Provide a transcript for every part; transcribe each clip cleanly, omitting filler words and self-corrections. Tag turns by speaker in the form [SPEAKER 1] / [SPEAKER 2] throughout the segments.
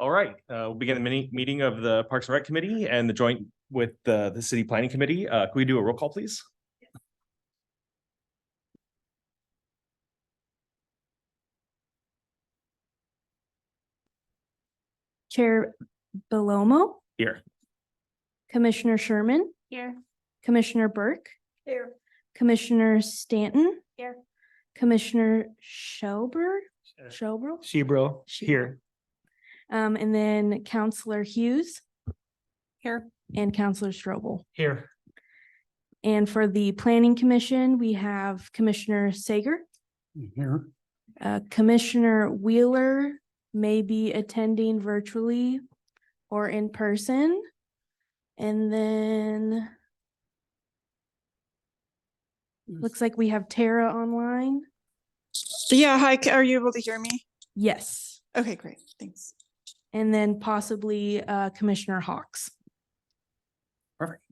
[SPEAKER 1] All right, we'll begin the mini meeting of the Parks and Rec Committee and the joint with the City Planning Committee. Can we do a roll call, please?
[SPEAKER 2] Chair Belomo.
[SPEAKER 1] Here.
[SPEAKER 2] Commissioner Sherman.
[SPEAKER 3] Here.
[SPEAKER 2] Commissioner Burke.
[SPEAKER 3] Here.
[SPEAKER 2] Commissioner Stanton.
[SPEAKER 3] Here.
[SPEAKER 2] Commissioner Schober.
[SPEAKER 4] Shebro here.
[SPEAKER 2] And then Counselor Hughes
[SPEAKER 3] Here.
[SPEAKER 2] and Counselor Strobel.
[SPEAKER 4] Here.
[SPEAKER 2] And for the Planning Commission, we have Commissioner Sager.
[SPEAKER 4] Here.
[SPEAKER 2] Commissioner Wheeler may be attending virtually or in person. And then looks like we have Tara online.
[SPEAKER 3] Yeah, hi, are you able to hear me?
[SPEAKER 2] Yes.
[SPEAKER 3] Okay, great, thanks.
[SPEAKER 2] And then possibly Commissioner Hawks.
[SPEAKER 1] Perfect.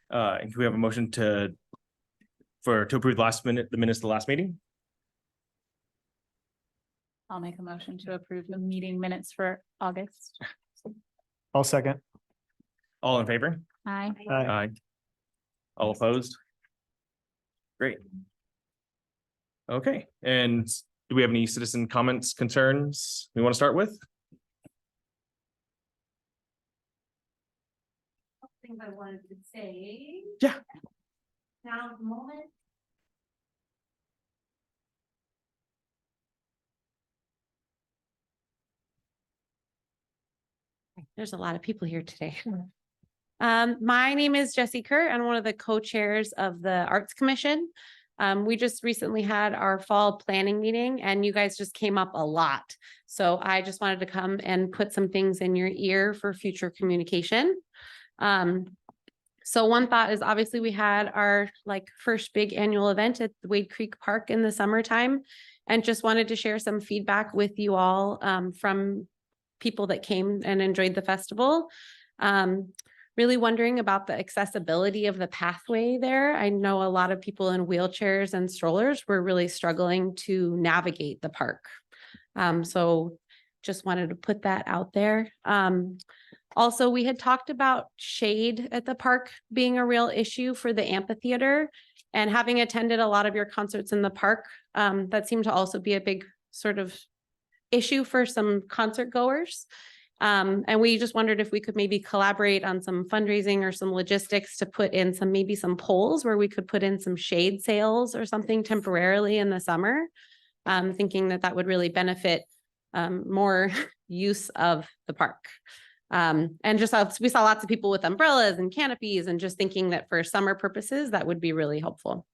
[SPEAKER 1] And can we have a motion to approve the minutes of the last meeting?
[SPEAKER 5] I'll make a motion to approve the meeting minutes for August.
[SPEAKER 4] I'll second.
[SPEAKER 1] All in favor?
[SPEAKER 5] Aye.
[SPEAKER 1] Aye. All opposed? Great. Okay, and do we have any citizen comments, concerns we want to start with?
[SPEAKER 5] Things I wanted to say.
[SPEAKER 1] Yeah.
[SPEAKER 5] Now, the moment. There's a lot of people here today. My name is Jessie Kerr. I'm one of the co-chairs of the Arts Commission. We just recently had our fall planning meeting and you guys just came up a lot. So I just wanted to come and put some things in your ear for future communication. So one thought is obviously we had our first big annual event at the Wade Creek Park in the summertime and just wanted to share some feedback with you all from people that came and enjoyed the festival. Really wondering about the accessibility of the pathway there. I know a lot of people in wheelchairs and strollers were really struggling to navigate the park. So just wanted to put that out there. Also, we had talked about shade at the park being a real issue for the amphitheater, and having attended a lot of your concerts in the park, that seemed to also be a big sort of issue for some concert goers. And we just wondered if we could maybe collaborate on some fundraising or some logistics to put in maybe some poles where we could put in some shade sails or something temporarily in the summer. Thinking that would really benefit more use of the park. And just we saw lots of people with umbrellas and canopies, and just thinking that for summer purposes, that would be really helpful.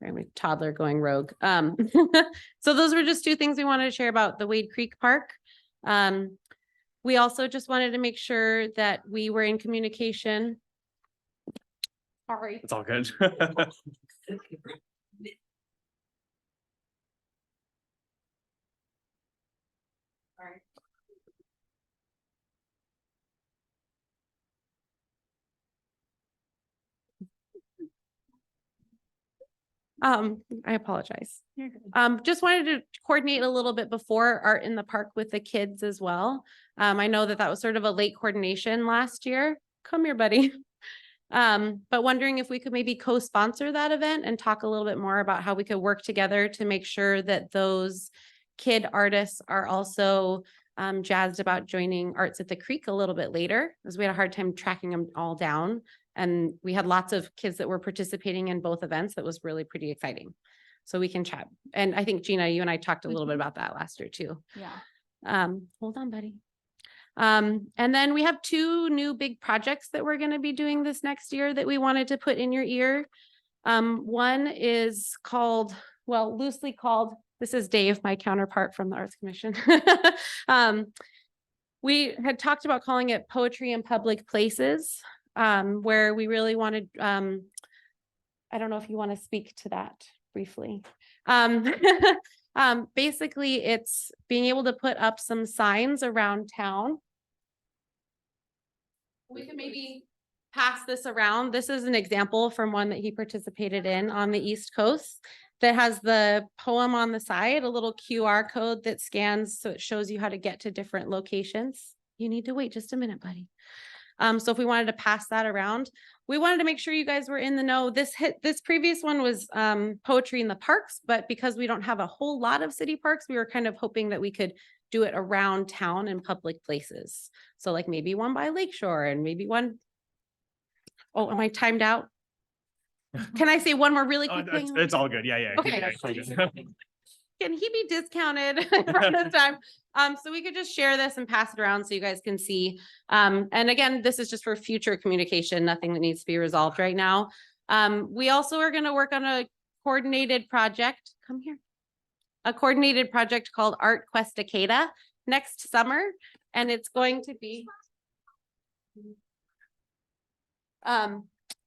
[SPEAKER 5] My toddler going rogue. So those were just two things we wanted to share about the Wade Creek Park. We also just wanted to make sure that we were in communication. Sorry.
[SPEAKER 1] It's all good.
[SPEAKER 5] I apologize. Just wanted to coordinate a little bit before Art in the Park with the kids as well. I know that was sort of a late coordination last year. Come here, buddy. But wondering if we could maybe co-sponsor that event and talk a little bit more about how we could work together to make sure that those kid artists are also jazzed about joining Arts at the Creek a little bit later, as we had a hard time tracking them all down. And we had lots of kids that were participating in both events. That was really pretty exciting. So we can chat. And I think Gina, you and I talked a little bit about that last year too.
[SPEAKER 3] Yeah.
[SPEAKER 5] Hold on, buddy. And then we have two new big projects that we're going to be doing this next year that we wanted to put in your ear. One is called, well, loosely called, this is Dave, my counterpart from the Arts Commission. We had talked about calling it Poetry in Public Places. Where we really wanted, I don't know if you want to speak to that briefly. Basically, it's being able to put up some signs around town. We can maybe pass this around. This is an example from one that he participated in on the East Coast that has the poem on the side, a little QR code that scans so it shows you how to get to different locations. you need to wait just a minute, buddy. So if we wanted to pass that around, we wanted to make sure you guys were in the know. This previous one was poetry in the parks, but because we don't have a whole lot of city parks, we were kind of hoping that we could do it around town in public places. So like maybe one by Lakeshore and maybe one. Oh, am I timed out? Can I say one more really
[SPEAKER 1] Oh,
[SPEAKER 5] quick
[SPEAKER 1] it's,
[SPEAKER 5] thing?
[SPEAKER 1] it's all good. Yeah, yeah.
[SPEAKER 5] Okay.
[SPEAKER 1] Yeah.
[SPEAKER 5] Can he be discounted from this time? So we could just share this and pass it around so you guys can see. And again, this is just for future communication, nothing that needs to be resolved right now. We also are going to work on a coordinated project. Come here. A coordinated project called Art Quest Acada next summer. And it's going to be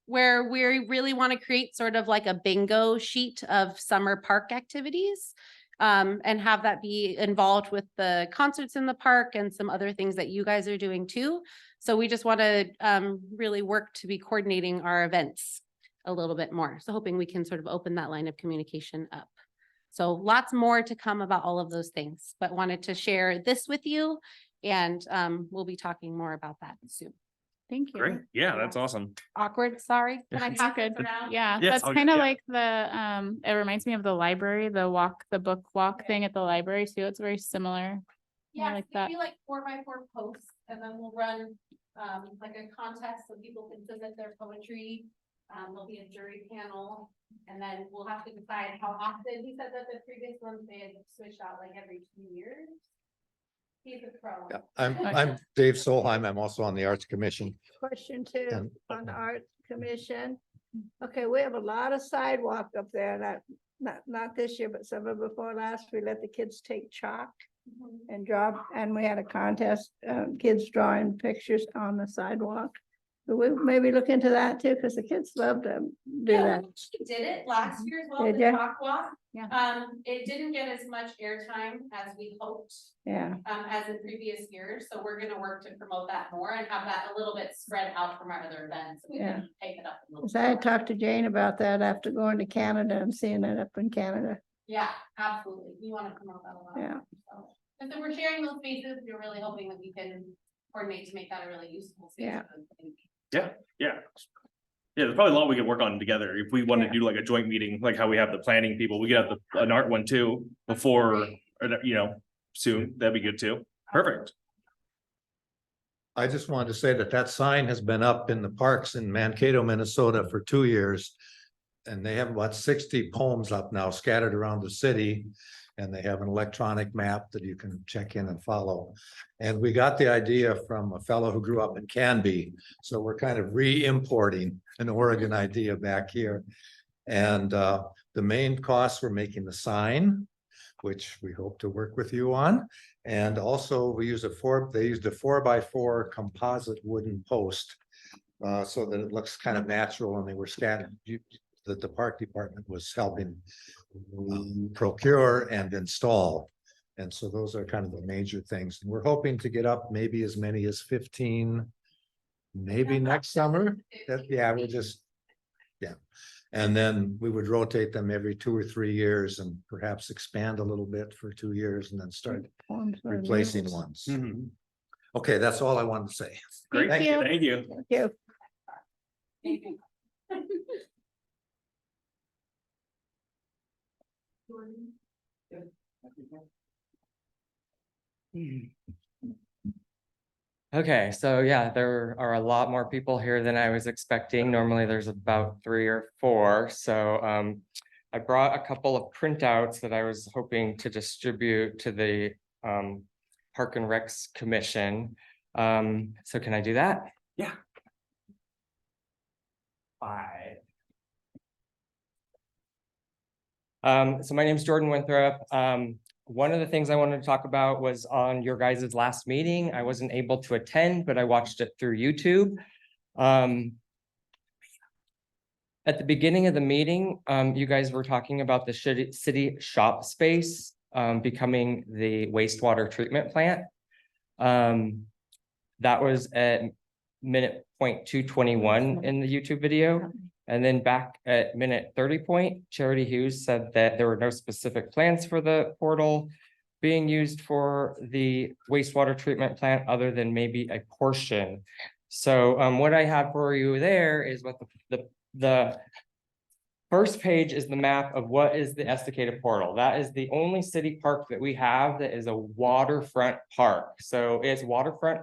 [SPEAKER 5] where we really want to create sort of like a bingo sheet of summer park activities. And have that be involved with the concerts in the park and some other things that you guys are doing too. So we just want to really work to be coordinating our events a little bit more. So hoping we can sort of open that line of communication up. So lots more to come about all of those things, but wanted to share this with you. And we'll be talking more about that soon.
[SPEAKER 3] Thank you.
[SPEAKER 1] Great. Yeah, that's awesome.
[SPEAKER 5] Awkward, sorry. Can I
[SPEAKER 3] You're
[SPEAKER 5] pass
[SPEAKER 3] good.
[SPEAKER 5] this around?
[SPEAKER 3] Yeah,
[SPEAKER 1] Yes,
[SPEAKER 3] that's
[SPEAKER 1] I'll-
[SPEAKER 3] kind of
[SPEAKER 1] yeah.
[SPEAKER 3] like the, it reminds me of the library, the book walk thing at the library too. It's very similar.
[SPEAKER 5] Yeah,
[SPEAKER 3] like
[SPEAKER 5] it's
[SPEAKER 3] that.
[SPEAKER 5] gonna be like 4x4 posts, and then we'll run like a contest so people can submit their poetry. There'll be a jury panel, and then we'll have to decide how often. He said that the previous ones they had switched out like every 2 years. He's a pro.
[SPEAKER 6] Yeah, I'm Dave Solheim. I'm also on the Arts Commission.
[SPEAKER 7] Question two,
[SPEAKER 6] And-
[SPEAKER 7] on the Arts Commission. Okay, we have a lot of sidewalk up there, not this year, but summer before last, we let the kids take chalk and draw, and we had a contest, kids drawing pictures on the sidewalk. But we maybe look into that too, because the kids love to do
[SPEAKER 5] Yeah,
[SPEAKER 7] that.
[SPEAKER 5] we actually did it last year as well,
[SPEAKER 7] Did
[SPEAKER 5] the
[SPEAKER 7] ya?
[SPEAKER 5] chalk walk.
[SPEAKER 3] Yeah.
[SPEAKER 5] It didn't get as much airtime as we hoped.
[SPEAKER 7] Yeah,
[SPEAKER 5] As in previous years, so we're gonna work to promote that more and have that a little bit spread out from our other events. So we
[SPEAKER 7] Yeah.
[SPEAKER 5] can take it up a little.
[SPEAKER 7] 'cause I had talked to Jane about that after going to Canada and seeing it up in Canada.
[SPEAKER 5] Yeah, absolutely. We wanna promote that a lot.
[SPEAKER 7] Yeah.
[SPEAKER 5] So, and so we're sharing those spaces. We're really hoping that we can coordinate to make that a really useful space.
[SPEAKER 7] Yeah.
[SPEAKER 5] for the community.
[SPEAKER 1] Yeah. Yeah, there's probably a lot we could work on together. If we want to
[SPEAKER 7] Yeah.
[SPEAKER 1] do like a joint meeting, like how we have the planning people, we could have an art one too before, or, soon. That'd be good too. Perfect.
[SPEAKER 6] I just wanted to say that sign has been up in the parks in Mankato, Minnesota for 2 years. And they have about 60 poems up now scattered around the city. And they have an electronic map that you can check in and follow. And we got the idea from a fellow who grew up in Canby. So we're kind of re-importing an Oregon idea back here. And the main costs were making the sign, which we hope to work with you on. And also they used a 4x4 composite wooden post. So that it looks kind of natural, and they were scattered. The park department was helping procure and install. And so those are kind of the major things. And we're hoping to get up maybe as many as 15, maybe next summer. Yeah, and then we would rotate them every 2 or 3 years and perhaps expand a little bit for 2 years and then start
[SPEAKER 7] Poems by
[SPEAKER 6] replacing
[SPEAKER 7] Muse.
[SPEAKER 6] ones.
[SPEAKER 1] Mhm.
[SPEAKER 6] Okay, that's all I wanted to say.
[SPEAKER 1] Great.
[SPEAKER 3] Thank you.
[SPEAKER 1] Thank you.
[SPEAKER 7] Thank you.
[SPEAKER 5] Thank you.
[SPEAKER 8] Okay, so yeah, there are a lot more people here than I was expecting. Normally there's about 3 or 4, so I brought a couple of printouts that I was hoping to distribute to the Park and Recs Commission. So can I do that?
[SPEAKER 1] Yeah.
[SPEAKER 8] Bye. So my name is Jordan Winthrop. One of the things I wanted to talk about was on your guys' last meeting. I wasn't able to attend, but I watched it through YouTube. At the beginning of the meeting, you guys were talking about the city shop space becoming the wastewater treatment plant. That was at minute 0.221 in the YouTube video. And then back at minute 30 point, Charity Hughes said that there were no specific plans for the portal being used for the wastewater treatment plant other than maybe a portion. So what I have for you there is what the first page is the map of what is the Estacada Portal. That is the only city park that we have that is a waterfront park. So it's waterfront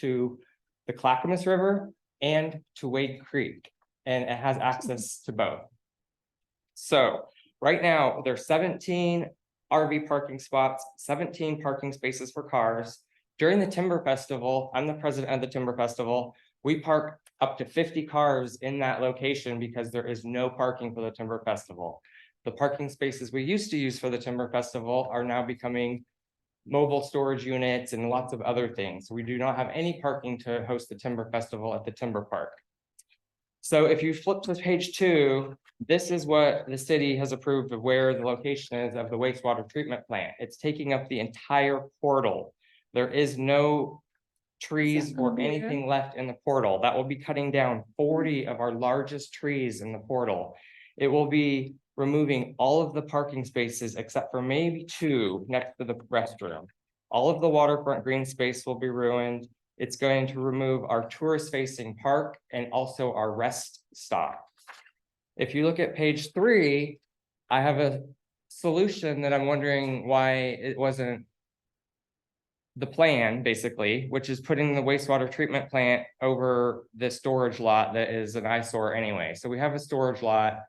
[SPEAKER 8] to the Clackamas River and to Wade Creek, and it has access to both. So right now, there's 17 RV parking spots, 17 parking spaces for cars. During the Timber Festival, I'm the president of the Timber Festival. We park up to 50 cars in that location because there is no parking for the Timber Festival. The parking spaces we used to use for the Timber Festival are now becoming mobile storage units and lots of other things. We do not have any parking to host the Timber Festival at the Timber Park. So if you flip to page 2, this is what the city has approved of where the location is of the wastewater treatment plant. It's taking up the entire portal. There is no trees or anything left in the portal. That will be cutting down 40 of our largest trees in the portal. It will be removing all of the parking spaces except for maybe 2 next to the restroom. All of the waterfront green space will be ruined. It's going to remove our tourist facing park and also our rest stop. If you look at page 3, I have a solution that I'm wondering why it wasn't the plan, basically, which is putting the wastewater treatment plant over the storage lot that is an eyesore anyway. So we have a storage lot.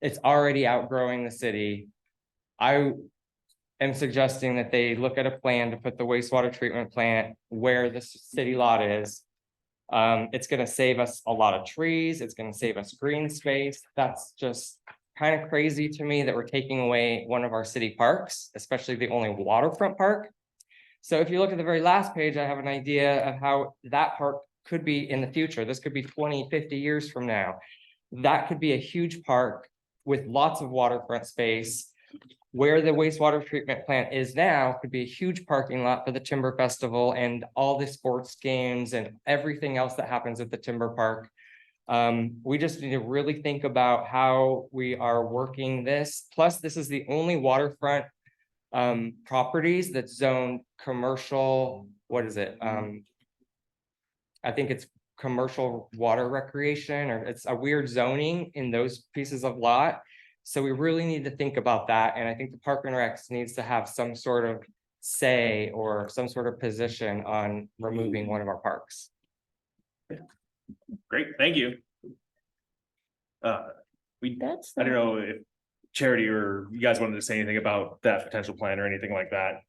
[SPEAKER 8] It's already outgrowing the city. I am suggesting that they look at a plan to put the wastewater treatment plant where the city lot is. It's going to save us a lot of trees. It's going to save us green space. That's just kind of crazy to me that we're taking away one of our city parks, especially the only waterfront park. So if you look at the very last page, I have an idea of how that park could be in the future. This could be 20, 50 years from now. That could be a huge park with lots of waterfront space. Where the wastewater treatment plant is now could be a huge parking lot for the Timber Festival and all the sports games and everything else that happens at the Timber Park. We just need to really think about how we are working this. Plus, this is the only waterfront properties that's zoned commercial. What is it? I think it's commercial water recreation, or it's a weird zoning in those pieces of lot. So we really need to think about that. And I think the Park and Recs needs to have some sort of say or some sort of position on removing one of our parks.
[SPEAKER 1] Great, thank you. I don't know if Charity or you guys wanted to say anything about that potential plan or anything like that.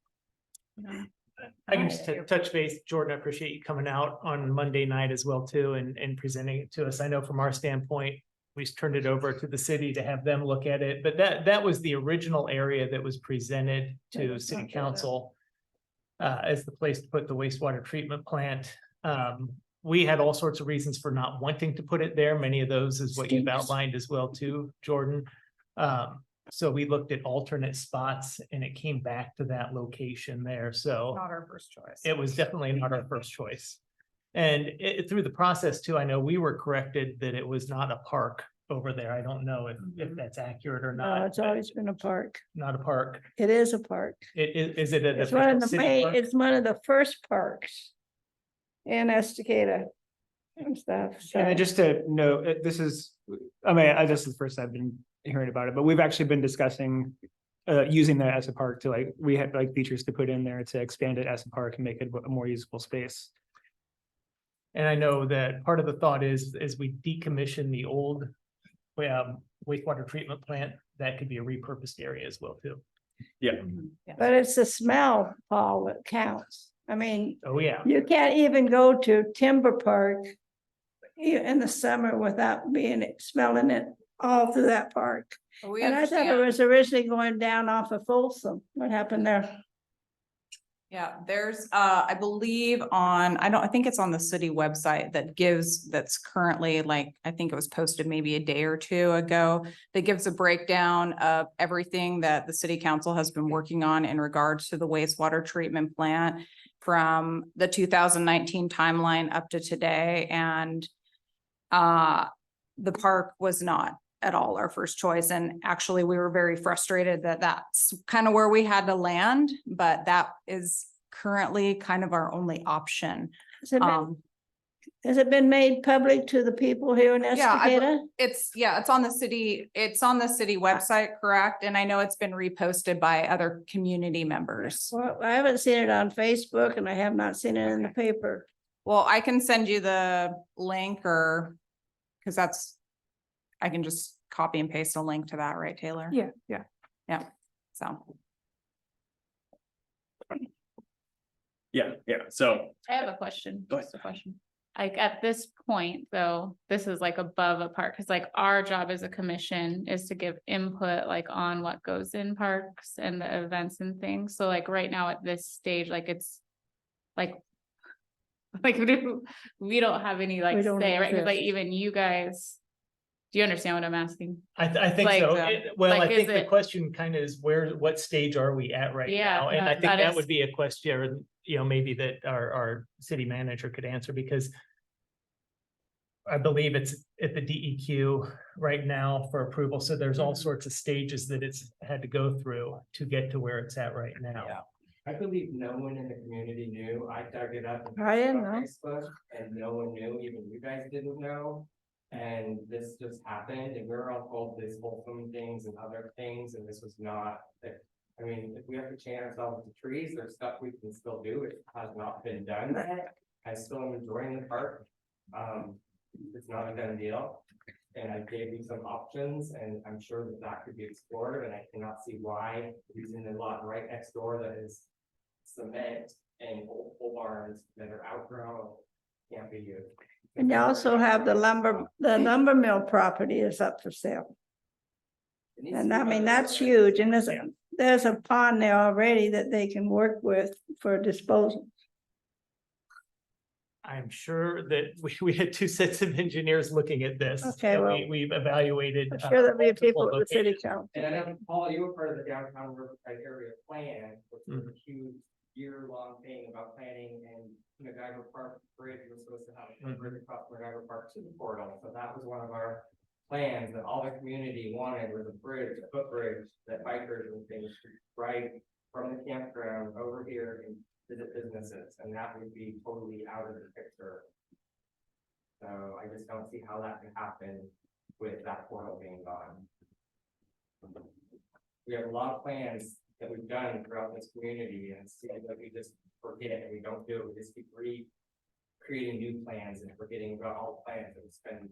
[SPEAKER 4] I can just touch base. Jordan, I appreciate you coming out on Monday night as well too and presenting it to us. I know from our standpoint, we turned it over to the city to have them look at it, but that was the original area that was presented to city council as the place to put the wastewater treatment plant. We had all sorts of reasons for not wanting to put it there. Many of those is what you've outlined as well too, Jordan. So we looked at alternate spots and it came back to that location there. So
[SPEAKER 9] Not our first choice.
[SPEAKER 4] it was definitely not our first choice. And through the process too, I know we were corrected that it was not a park over there. I don't know if that's accurate or
[SPEAKER 7] No,
[SPEAKER 4] not.
[SPEAKER 7] it's always been a park.
[SPEAKER 4] Not a park.
[SPEAKER 7] It is a park.
[SPEAKER 4] Is it an
[SPEAKER 7] It's one of
[SPEAKER 4] official
[SPEAKER 7] the
[SPEAKER 4] city
[SPEAKER 7] main,
[SPEAKER 4] park?
[SPEAKER 7] it's one of the first parks in Estacada and stuff. So
[SPEAKER 4] And then just to note, this is the first I've been hearing about it, but we've actually been discussing using that as a park to we had features to put in there to expand it as a park and make it a more usable space. And I know that part of the thought is we decommission the old wastewater treatment plant, that could be a repurposed area as well too.
[SPEAKER 1] Yeah,
[SPEAKER 7] but it's the smell, Paul, that counts. I mean,
[SPEAKER 4] Oh, yeah.
[SPEAKER 7] you can't even go to Timber Park in the summer without smelling it all through that park.
[SPEAKER 9] We
[SPEAKER 7] And I thought it
[SPEAKER 9] understand.
[SPEAKER 7] was originally going down off of Folsom. What happened there?
[SPEAKER 9] Yeah, there's, I believe I think it's on the city website that's currently I think it was posted maybe a day or two ago. That gives a breakdown of everything that the city council has been working on in regards to the wastewater treatment plant from the 2019 timeline up to today. And the park was not at all our first choice. And actually, we were very frustrated that that's kind of where we had to land, but that is currently kind of our only option.
[SPEAKER 7] Has it been made public to the people here in
[SPEAKER 9] Yeah,
[SPEAKER 7] Estacada?
[SPEAKER 9] it's on the city, website, correct? And I know it's been reposted by other community members.
[SPEAKER 7] Well, I haven't seen it on Facebook and I have not seen it in the paper.
[SPEAKER 9] Well, I can send you the link because I can just copy and paste a link to that, right, Taylor?
[SPEAKER 3] Yeah.
[SPEAKER 9] Yeah, so.
[SPEAKER 1] Yeah, so,
[SPEAKER 3] I have a question,
[SPEAKER 1] Go ahead.
[SPEAKER 3] just a question. Like at this point, though, this is like above a park, because like our job as a commission is to give input like on what goes in parks and the events and things. So like right now at this stage, like it's like we don't have any like
[SPEAKER 7] We don't
[SPEAKER 3] say, right? Because like
[SPEAKER 7] exist.
[SPEAKER 3] even you guys, do you understand what I'm asking?
[SPEAKER 4] I think
[SPEAKER 3] Like,
[SPEAKER 4] so. Well, I
[SPEAKER 3] like,
[SPEAKER 4] think
[SPEAKER 3] is
[SPEAKER 4] the
[SPEAKER 3] it-
[SPEAKER 4] question kind of is what stage are we at right
[SPEAKER 3] Yeah,
[SPEAKER 4] now? And I think
[SPEAKER 3] that
[SPEAKER 4] that
[SPEAKER 3] is-
[SPEAKER 4] would be a question, maybe that our city manager could answer, because I believe it's at the DEQ right now for approval. So there's all sorts of stages that it's had to go through to get to where it's at right now.
[SPEAKER 8] Yeah. I believe no one in the community knew. I dug it up. and
[SPEAKER 7] I didn't
[SPEAKER 8] put it on
[SPEAKER 7] know.
[SPEAKER 8] Facebook, and no one knew, even you guys didn't know. And this just happened, and we were all told these wholesome things and other things, and this was not. I mean, if we have to chain ourselves to trees, there's stuff we can still do. It has not been done. I still am enjoying the park. It's not a done deal. And I gave you some options, and I'm sure that could be explored, and I cannot see why using the lot right next door that is cement and old pole barns that are outgrown can't be used.
[SPEAKER 7] And you also have the lumber mill property is up for sale.
[SPEAKER 8] It needs to
[SPEAKER 7] And
[SPEAKER 8] be
[SPEAKER 7] I mean,
[SPEAKER 8] done.
[SPEAKER 7] that's huge. And there's a pond there already that they can work with for disposal.
[SPEAKER 4] I'm sure that we had two sets of engineers looking at this.
[SPEAKER 7] Okay,
[SPEAKER 4] and
[SPEAKER 7] well,
[SPEAKER 4] we've evaluated.
[SPEAKER 7] I'm sure there'll be people
[SPEAKER 4] multiple
[SPEAKER 7] at the city
[SPEAKER 4] locations.
[SPEAKER 7] council.
[SPEAKER 8] And I know, Paul, you were part of the downtown Riverside area plan, which was
[SPEAKER 4] Mm-hmm.
[SPEAKER 8] a huge year-long thing about planning, and MacGyver Park Bridge was supposed to have a bridge across MacGyver Park to the portal. So that was one of our plans that all the community wanted, was a bridge, a footbridge that bikers and things could ride from the campground over here and visit businesses, and that would be totally out of the picture. So I just don't see how that can happen with that portal being gone. We have a lot of plans that we've done throughout this community, and it seems like we just forget and we don't do it. We just keep creating new plans and forgetting about all the plans that we spend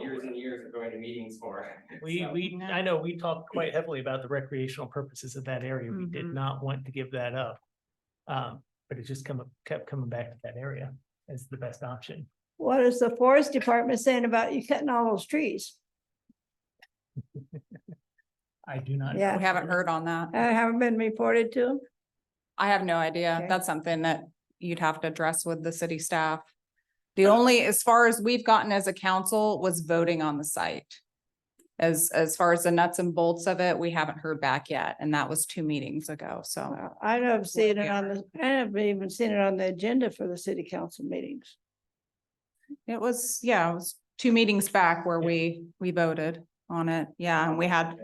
[SPEAKER 8] years and years of going to meetings for. So,
[SPEAKER 4] I know we talked quite heavily about the recreational purposes of that area. We did
[SPEAKER 3] Mhm.
[SPEAKER 4] not want to give that up. But it just kept coming back to that area as the best option.
[SPEAKER 7] What is the forest department saying about you cutting all those trees?
[SPEAKER 4] I do not.
[SPEAKER 7] Yeah.
[SPEAKER 9] We haven't heard on that.
[SPEAKER 7] I haven't been reported to.
[SPEAKER 9] I have no idea.
[SPEAKER 7] Okay.
[SPEAKER 9] That's something that you'd have to address with the city staff. The only, as far as we've gotten as a council, was voting on the site. As far as the nuts and bolts of it, we haven't heard back yet, and that was 2 meetings ago, so.
[SPEAKER 7] Well, I never seen it I haven't even seen it on the agenda for the city council meetings.
[SPEAKER 9] It was 2 meetings back where we voted on it, yeah, and we had,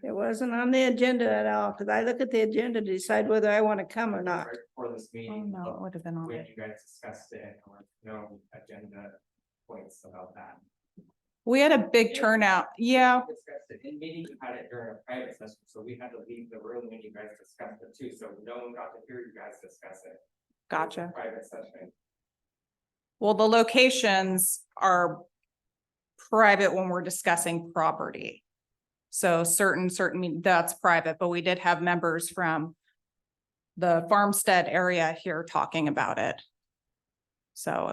[SPEAKER 7] It wasn't on the agenda at all, because I look at the agenda to decide whether I want to come or not.
[SPEAKER 8] Right before this
[SPEAKER 9] oh
[SPEAKER 8] meeting,
[SPEAKER 9] no, it would have been on
[SPEAKER 8] when
[SPEAKER 9] it.
[SPEAKER 8] you guys discussed it, or no agenda points about that.
[SPEAKER 9] We had a big turnout, yeah,
[SPEAKER 8] Discussed it in meeting, you had it during a private session, so we had to leave the room when you guys discussed it too, so no one got to hear you guys discuss it. It was a
[SPEAKER 9] gotcha.
[SPEAKER 8] Private session.
[SPEAKER 9] Well, the locations are private when we're discussing property. So that's private, but we did have members from the Farmstead area here talking about it. So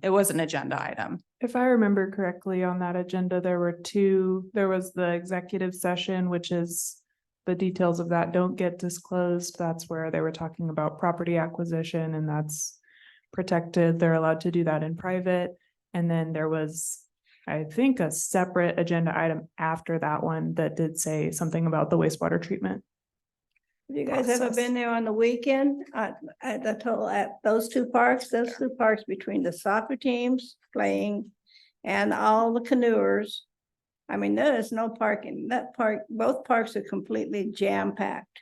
[SPEAKER 9] it was an agenda item.
[SPEAKER 10] If I remember correctly on that agenda, there was the executive session, which is the details of that don't get disclosed. That's where they were talking about property acquisition, and that's protected. They're allowed to do that in private. And then there was, I think, a separate agenda item after that one that did say something about the wastewater treatment.
[SPEAKER 7] Have you guys ever
[SPEAKER 9] Process.
[SPEAKER 7] been there on the weekend? At those two parks between the soccer teams playing and all the canoers. I mean, there is no parking. That park, both parks are completely jam-packed.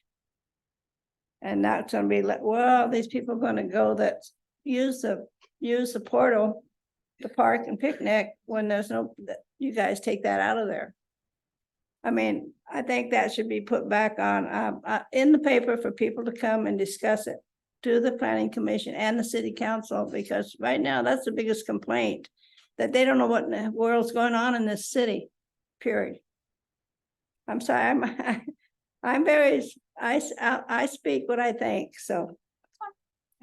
[SPEAKER 7] And that's gonna be like, well, these people are gonna go that use the portal, the park and picnic when there's no, you guys take that out of there. I mean, I think that should be put back on, in the paper for people to come and discuss it to the planning commission and the city council, because right now that's the biggest complaint, that they don't know what in the world's going on in this city, period. I'm sorry, I'm very, I speak what I think, so.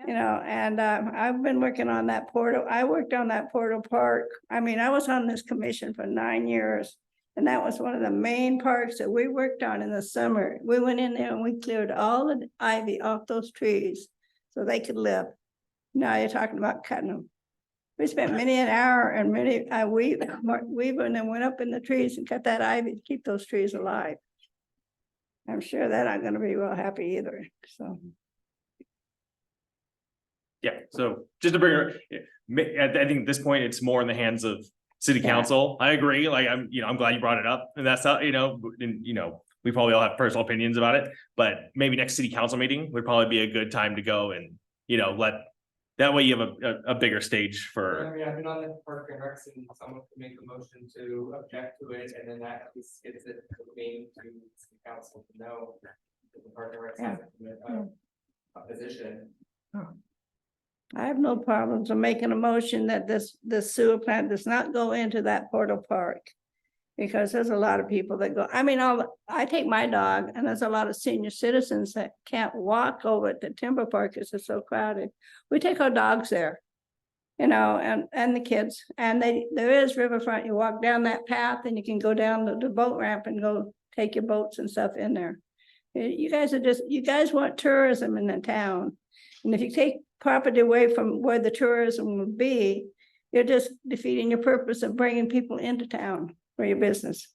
[SPEAKER 7] You know, and I've been working on that portal. I worked on that portal park. I mean, I was on this commission for 9 years. And that was one of the main parks that we worked on in the summer. We went in there and we cleared all the ivy off those trees so they could live. Now you're talking about cutting them. We spent many an hour and many, we and then went up in the trees and cut that ivy to keep those trees alive. I'm sure they're not gonna be real happy either, so.
[SPEAKER 1] Yeah, so just to bring her, I think at this point, it's more in the hands of city council. I agree, like, I'm glad you brought it up, and that's how, and, we probably all have personal opinions about it, but maybe next city council meeting would probably be a good time to go and, let, that way you have a bigger stage for.
[SPEAKER 8] I mean, I've been on the park and recs and someone could make a motion to object to it, and then that at least gets it to the main to city council to know that the park and recs has a position.
[SPEAKER 7] I have no problems of making a motion that this sewer plant does not go into that portal park. Because there's a lot of people that go, I mean, I take my dog and there's a lot of senior citizens that can't walk over to Timber Park because it's so crowded. We take our dogs there, and the kids, and there is riverfront. You walk down that path and you can go down the boat ramp and go take your boats and stuff in there. You guys want tourism in the town. And if you take property away from where the tourism would be, you're just defeating your purpose of bringing people into town for your business.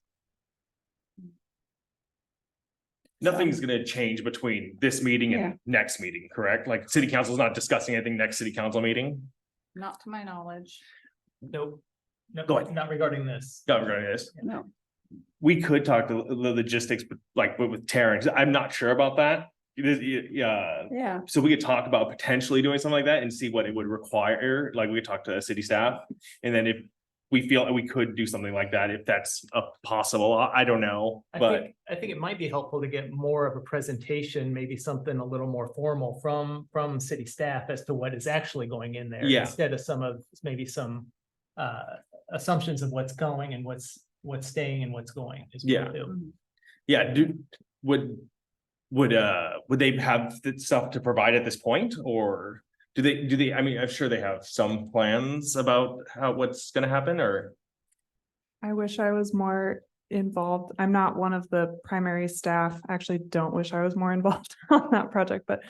[SPEAKER 1] Nothing's gonna change between this meeting and next meeting, correct? Like, city council's not discussing anything next city council meeting?
[SPEAKER 3] Not to my knowledge.
[SPEAKER 4] Nope. No,
[SPEAKER 1] Go ahead.
[SPEAKER 4] not regarding this.
[SPEAKER 1] Regarding this,
[SPEAKER 7] No,
[SPEAKER 1] we could talk to the logistics, but like with Taryn, 'cause I'm not sure about that.
[SPEAKER 7] yeah,
[SPEAKER 1] So we could talk about potentially doing something like that and see what it would require, like we could talk to city staff. And then if we feel we could do something like that, if that's possible, I don't know, but.
[SPEAKER 4] I think it might be helpful to get more of a presentation, maybe something a little more formal from city staff as to what is actually going in there.
[SPEAKER 1] Yeah.
[SPEAKER 4] Instead of some assumptions of what's going and what's staying and what's going.
[SPEAKER 1] Yeah. Yeah, would they have the stuff to provide at this point, or do they, I mean, I'm sure they have some plans about what's gonna happen, or?
[SPEAKER 10] I wish I was more involved. I'm not one of the primary staff. I actually don't wish I was more involved on that project, but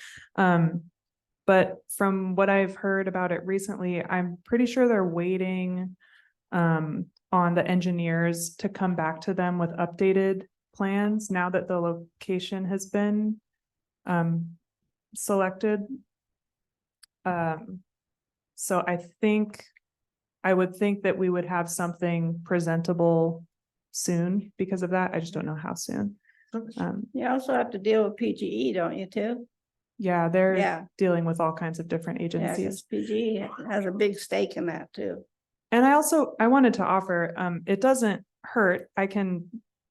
[SPEAKER 10] from what I've heard about it recently, I'm pretty sure they're waiting on the engineers to come back to them with updated plans now that the location has been selected. So I would think that we would have something presentable soon because of that. I just don't know how soon.
[SPEAKER 7] you also have to deal with PGE, don't you, too?
[SPEAKER 10] Yeah, they're
[SPEAKER 7] Yeah.
[SPEAKER 10] dealing with all kinds of different
[SPEAKER 7] Yeah, 'cause
[SPEAKER 10] agencies.
[SPEAKER 7] PGE has a big stake in that too.
[SPEAKER 10] And I wanted to offer, it doesn't hurt.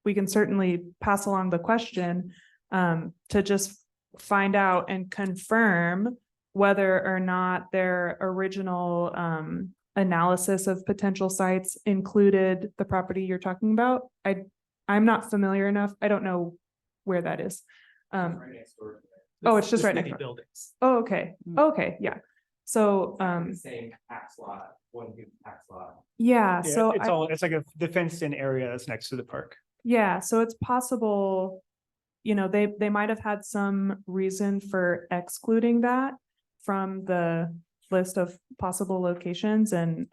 [SPEAKER 10] We can certainly pass along the question to just find out and confirm whether or not their original analysis of potential sites included the property you're talking about. I'm not familiar enough. I don't know where that is.
[SPEAKER 8] Right next door to it.
[SPEAKER 10] Oh, it's just
[SPEAKER 4] The
[SPEAKER 10] right
[SPEAKER 4] city
[SPEAKER 10] next door.
[SPEAKER 4] buildings.
[SPEAKER 10] Oh, okay. Okay, yeah. So,
[SPEAKER 8] The same tax lot, one big tax lot.
[SPEAKER 10] yeah, so
[SPEAKER 11] It's like the fenced in area that's next to the park.
[SPEAKER 10] yeah, so it's possible, they might have had some reason for excluding that from the list of possible locations, and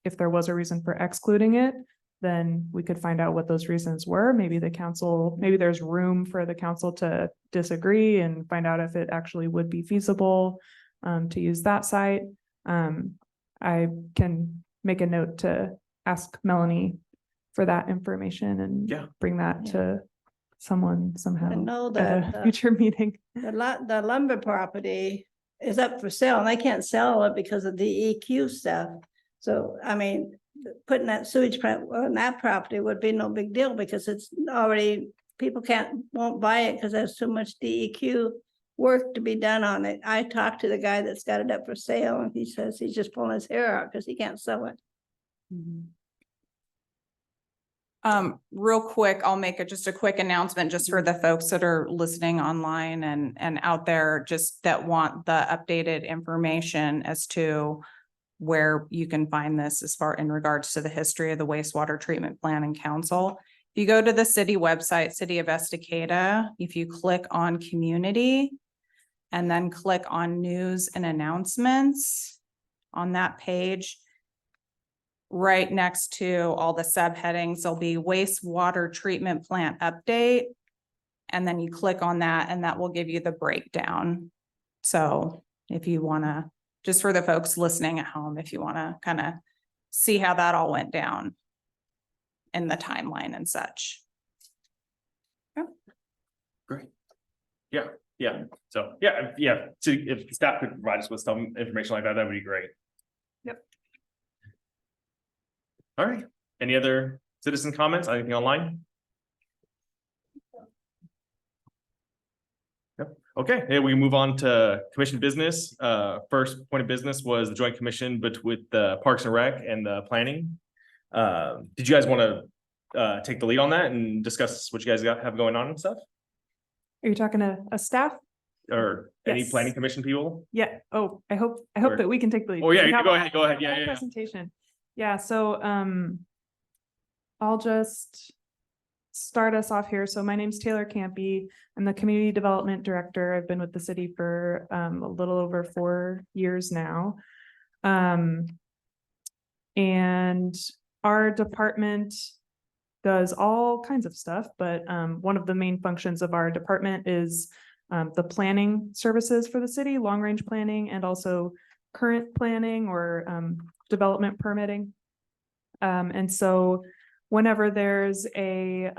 [SPEAKER 10] if there was a reason for excluding it, then we could find out what those reasons were. Maybe there's room for the council to disagree and find out if it actually would be feasible to use that site. I can make a note to ask Melanie for that information
[SPEAKER 1] Yeah.
[SPEAKER 10] and bring that to someone somehow
[SPEAKER 7] I know
[SPEAKER 10] at
[SPEAKER 7] that
[SPEAKER 10] a future meeting.
[SPEAKER 7] the lumber property is up for sale and they can't sell it because of the EQ stuff. So, I mean, putting that sewage plant on that property would be no big deal because it's already, people won't buy it because there's too much DEQ work to be done on it. I talked to the guy that's got it up for sale and he says he's just pulling his hair out because he can't sell it.
[SPEAKER 9] Real quick, I'll make just a quick announcement just for the folks that are listening online and out there, just that want the updated information as to where you can find this as far in regards to the history of the wastewater treatment plan and council. If you go to the city website, City of Estacada, if you click on community and then click on news and announcements on that page, right next to all the subheadings, there'll be wastewater treatment plant update. And then you click on that and that will give you the breakdown. So if you want to, just for the folks listening at home, if you want to kind of see how that all went down in the timeline and such.
[SPEAKER 1] Great. Yeah, yeah. So, yeah, yeah. So if staff could provide us with some information like that, that would be great.
[SPEAKER 10] Yep.
[SPEAKER 1] All right. Any other citizen comments? Anything online? Yep. Okay, yeah, we move on to commission business. First point of business was the joint commission with the Parks and Rec and the planning. Did you guys want to take the lead on that and discuss what you guys have going on and stuff?
[SPEAKER 10] Are you talking to a staff?
[SPEAKER 1] Or any
[SPEAKER 10] Yes.
[SPEAKER 1] planning commission people?
[SPEAKER 10] Yeah. Oh, I hope
[SPEAKER 1] Or-
[SPEAKER 10] that we can take the lead.
[SPEAKER 1] Oh, yeah,
[SPEAKER 10] We have
[SPEAKER 1] go
[SPEAKER 10] a
[SPEAKER 1] ahead,
[SPEAKER 10] whole
[SPEAKER 1] yeah.
[SPEAKER 10] Presentation. Yeah, so I'll just start us off here. So my name's Taylor Campy. I'm the Community Development Director. I've been with the city for a little over 4 years now. And our department does all kinds of stuff, but one of the main functions of our department is the planning services for the city, long-range planning, and also current planning or development permitting. And so whenever there's a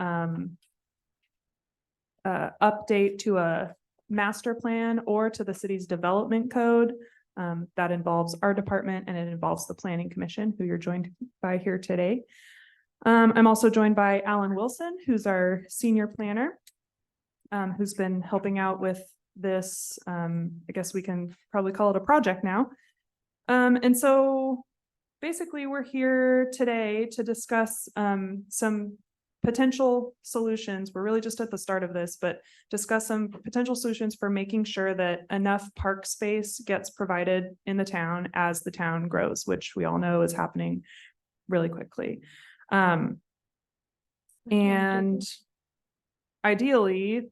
[SPEAKER 10] update to a master plan or to the city's development code, that involves our department and it involves the planning commission, who you're joined by here today. I'm also joined by Alan Wilson, who's our senior planner, who's been helping out with this. I guess we can probably call it a project now. And so basically we're here today to discuss some potential solutions. We're really just at the start of this, but discuss some potential solutions for making sure that enough park space gets provided in the town as the town grows, which we all know is happening really quickly. And ideally,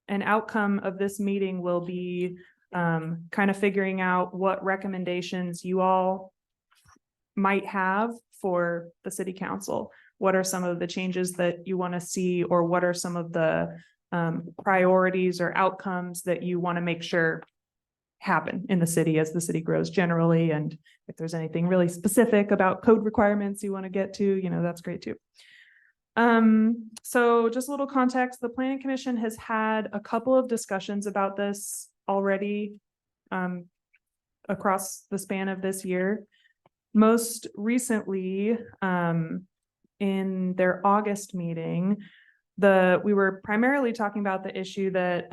[SPEAKER 10] an outcome of this meeting will be kind of figuring out what recommendations you all might have for the city council. What are some of the changes that you want to see, or what are some of the priorities or outcomes that you want to make sure happen in the city as the city grows generally? And if there's anything really specific about code requirements you want to get to, that's great too. So just a little context, the Planning Commission has had a couple of discussions about this already across the span of this year. Most recently, in their August meeting, we were primarily talking about the issue that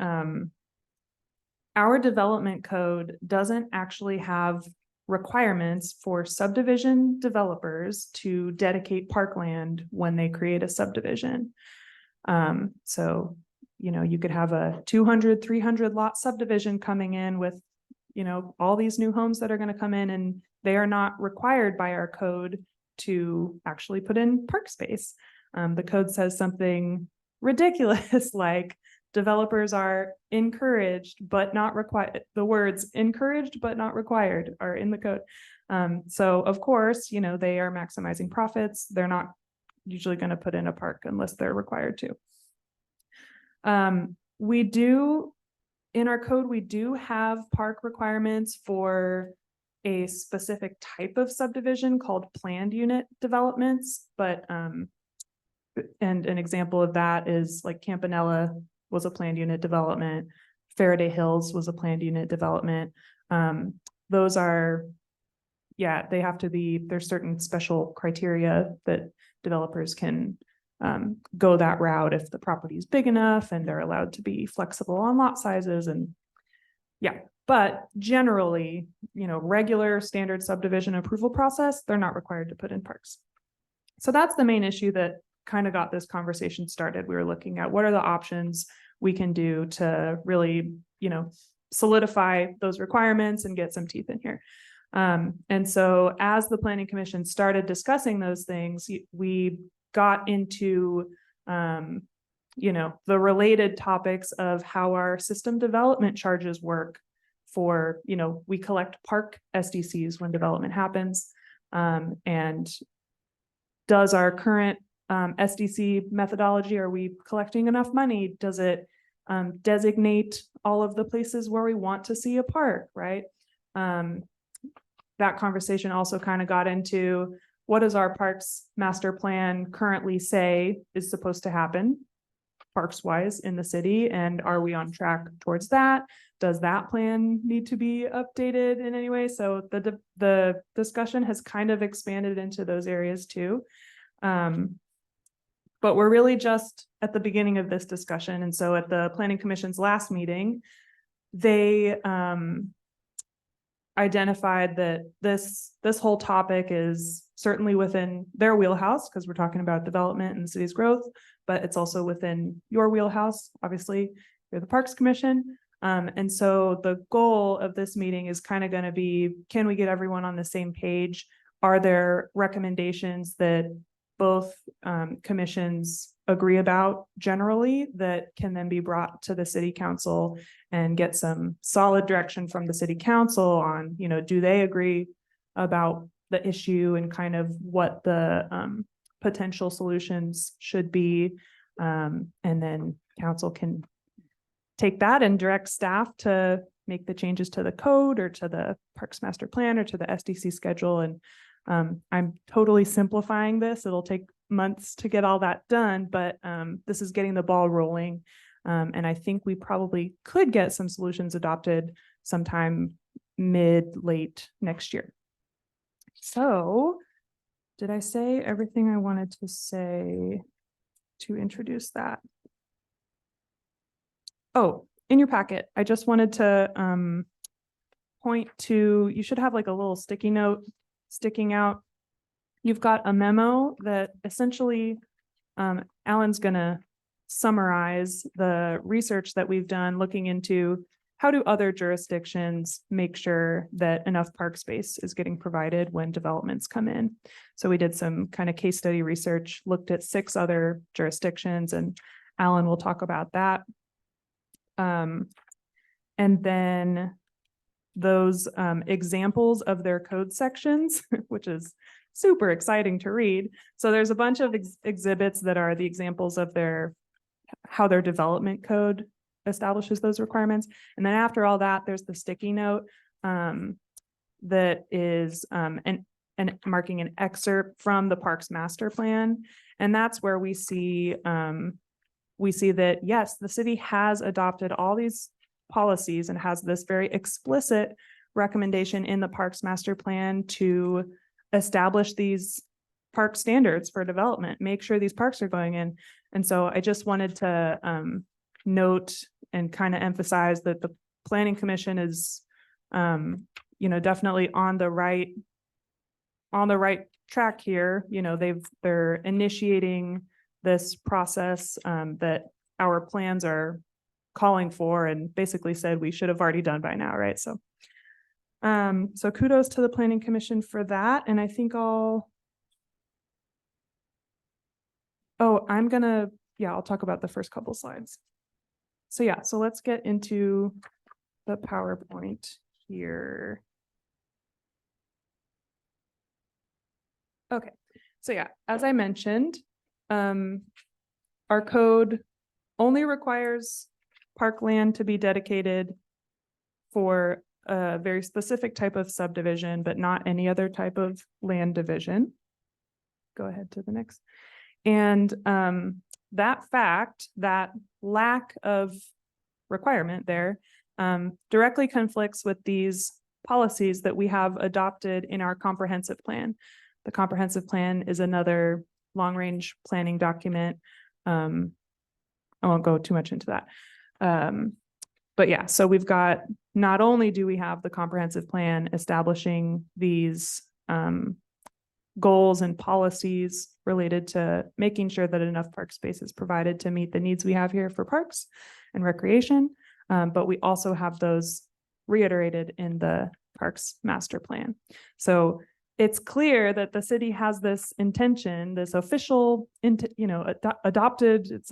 [SPEAKER 10] our development code doesn't actually have requirements for subdivision developers to dedicate parkland when they create a subdivision. So, you could have a 200, 300 lot subdivision coming in with, all these new homes that are going to come in, and they are not required by our code to actually put in park space. The code says something ridiculous like developers are encouraged but not required. The words encouraged but not required are in the code. So of course, they are maximizing profits. They're not usually going to put in a park unless they're required to. In our code, we do have park requirements for a specific type of subdivision called planned unit developments, but and an example of that is like Campanella was a planned unit development. Faraday Hills was a planned unit development. Those are, yeah, they have to be, there's certain special criteria that developers can go that route if the property is big enough and they're allowed to be flexible on lot sizes and yeah, but generally, regular standard subdivision approval process, they're not required to put in parks. So that's the main issue that kind of got this conversation started. We were looking at what are the options we can do to really, solidify those requirements and get some teeth in here. And so as the Planning Commission started discussing those things, we got into, the related topics of how our system development charges work for, we collect park SDCs when development happens. And does our current SDC methodology, are we collecting enough money? Does it designate all of the places where we want to see a park, right? That conversation also kind of got into what does our parks master plan currently say is supposed to happen parks wise in the city, and are we on track towards that? Does that plan need to be updated in any way? So the discussion has kind of expanded into those areas too. But we're really just at the beginning of this discussion. And so at the Planning Commission's last meeting, they identified that this whole topic is certainly within their wheelhouse because we're talking about development and the city's growth, but it's also within your wheelhouse. Obviously, you're the Parks Commission. And so the goal of this meeting is kind of going to be, can we get everyone on the same page? Are there recommendations that both commissions agree about generally that can then be brought to the city council and get some solid direction from the city council on, do they agree about the issue and kind of what the potential solutions should be? And then council can take that and direct staff to make the changes to the code or to the Parks Master Plan or to the SDC schedule. And I'm totally simplifying this. It'll take months to get all that done, but this is getting the ball rolling. And I think we probably could get some solutions adopted sometime late next year. So did I say everything I wanted to say to introduce that? Oh, in your packet, I just wanted to point to, you should have like a little sticky note sticking out. You've got a memo that essentially Alan's gonna summarize the research that we've done looking into how do other jurisdictions make sure that enough park space is getting provided when developments come in. So we did some kind of case study research, looked at 6 other jurisdictions, and Alan will talk about that. And then those examples of their code sections, which is super exciting to read. So there's a bunch of exhibits that are the examples of how their development code establishes those requirements. And then after all that, there's the sticky note that is and marking an excerpt from the Parks Master Plan. And that's where we see that, yes, the city has adopted all these policies and has this very explicit recommendation in the Parks Master Plan to establish these park standards for development, make sure these parks are going in. And so I just wanted to note and kind of emphasize that the Planning Commission is, definitely on the right track here. They're initiating this process that our plans are calling for and basically said we should have already done by now, right? So kudos to the Planning Commission for that. And I think I'll talk about the first couple slides. So let's get into the PowerPoint here. Okay, as I mentioned, our code only requires parkland to be dedicated for a very specific type of subdivision, but not any other type of land division. Go ahead to the next. And that fact, that lack of requirement there directly conflicts with these policies that we have adopted in our comprehensive plan. The comprehensive plan is another long-range planning document. I won't go too much into that. But yeah, so we've got, not only do we have the comprehensive plan establishing these goals and policies related to making sure that enough park space is provided to meet the needs we have here for parks and recreation, but we also have those reiterated in the parks master plan. So it's clear that the city has this intention, this official, adopted,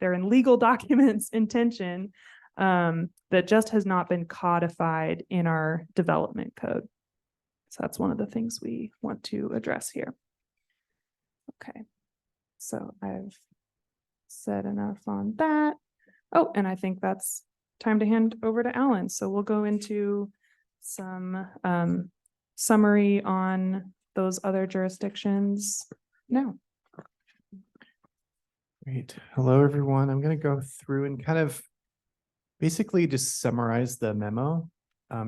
[SPEAKER 10] they're in legal documents intention that just has not been codified in our development code. So that's one of the things we want to address here. Okay, so I've said enough on that. Oh, and I think that's time to hand over to Alan. So we'll go into some summary on those other jurisdictions now.
[SPEAKER 11] Great. Hello, everyone. I'm going to go through and kind of basically just summarize the memo.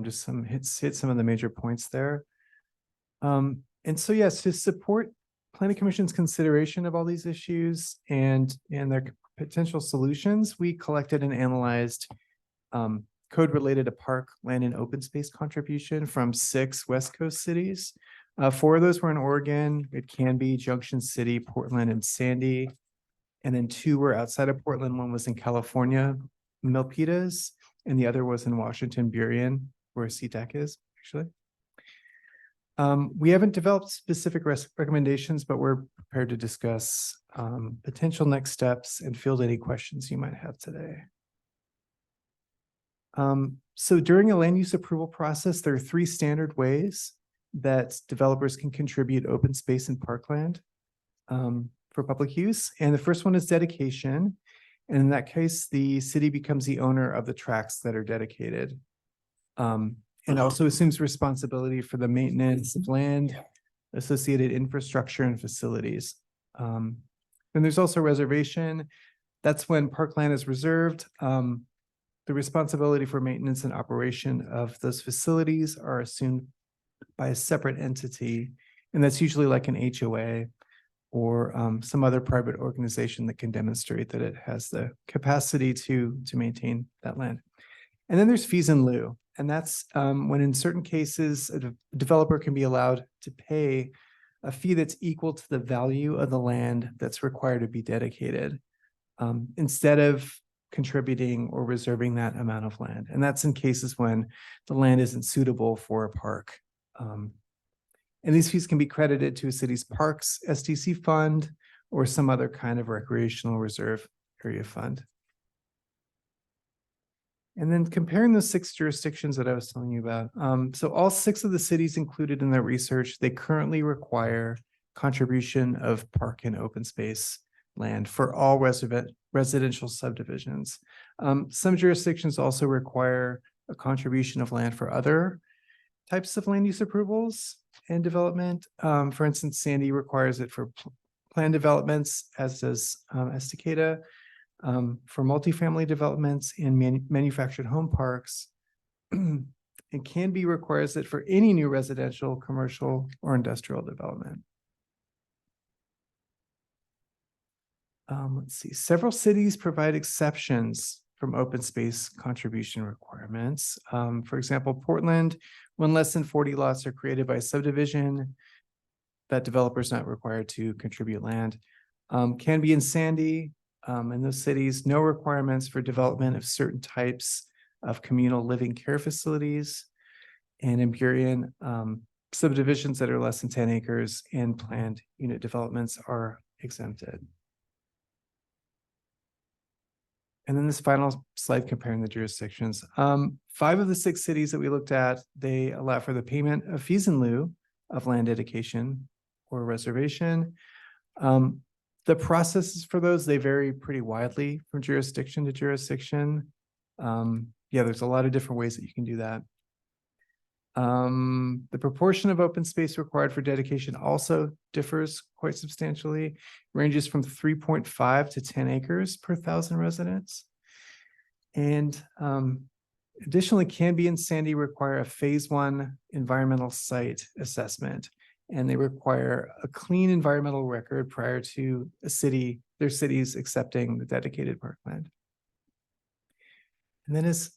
[SPEAKER 11] Just hit some of the major points there. And so, yes, to support Planning Commission's consideration of all these issues and their potential solutions, we collected and analyzed code related to park, land, and open space contribution from 6 West Coast cities. 4 of those were in Oregon. It can be Junction City, Portland, and Sandy. And then 2 were outside of Portland. One was in California, Milpitas, and the other was in Washington, Burien, where SeaTac is, actually. We haven't developed specific recommendations, but we're prepared to discuss potential next steps and field any questions you might have today. So during a land use approval process, there are 3 standard ways that developers can contribute open space and parkland for public use. And the first one is dedication. And in that case, the city becomes the owner of the tracts that are dedicated. And also assumes responsibility for the maintenance of land, associated infrastructure, and facilities. And there's also reservation. That's when parkland is reserved. The responsibility for maintenance and operation of those facilities are assumed by a separate entity. And that's usually like an HOA or some other private organization that can demonstrate that it has the capacity to maintain that land. And then there's fees in lieu. And that's when in certain cases, a developer can be allowed to pay a fee that's equal to the value of the land that's required to be dedicated, instead of contributing or reserving that amount of land. And that's in cases when the land isn't suitable for a park. And these fees can be credited to a city's parks SDC fund or some other kind of recreational reserve area fund. And then comparing those 6 jurisdictions that I was telling you about. So all 6 of the cities included in their research, they currently require contribution of park and open space land for all residential subdivisions. Some jurisdictions also require a contribution of land for other types of land use approvals and development. For instance, Sandy requires it for planned developments, as does Estacada. For multifamily developments and manufactured home parks, it can be requires it for any new residential, commercial, or industrial development. Let's see, several cities provide exceptions from open space contribution requirements. For example, Portland, when less than 40 lots are created by subdivision, that developer is not required to contribute land. Can be in Sandy, in those cities, no requirements for development of certain types of communal living care facilities. And in Burien, subdivisions that are less than 10 acres and planned unit developments are exempted. And then this final slide comparing the jurisdictions. 5 of the 6 cities that we looked at, they allow for the payment of fees in lieu of land dedication or reservation. The processes for those, they vary pretty widely from jurisdiction to jurisdiction. Yeah, there's a lot of different ways that you can do that. The proportion of open space required for dedication also differs quite substantially, ranges from 3.5 to 10 acres per 1,000 residents. And additionally, Canby and Sandy require a phase 1 environmental site assessment. And they require a clean environmental record prior to their cities accepting the dedicated parkland. And then as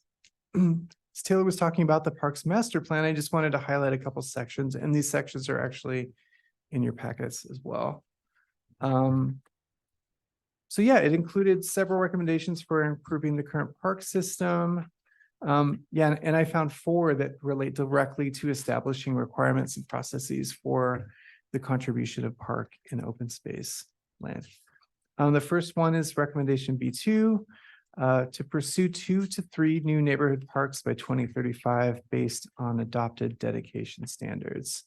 [SPEAKER 11] Taylor was talking about the Parks Master Plan, I just wanted to highlight a couple sections, and these sections are actually in your packets as well. So yeah, it included several recommendations for improving the current park system. Yeah, and I found 4 that relate directly to establishing requirements and processes for the contribution of park and open space land. The first one is recommendation B2, to pursue 2 to 3 new neighborhood parks by 2035 based on adopted dedication standards.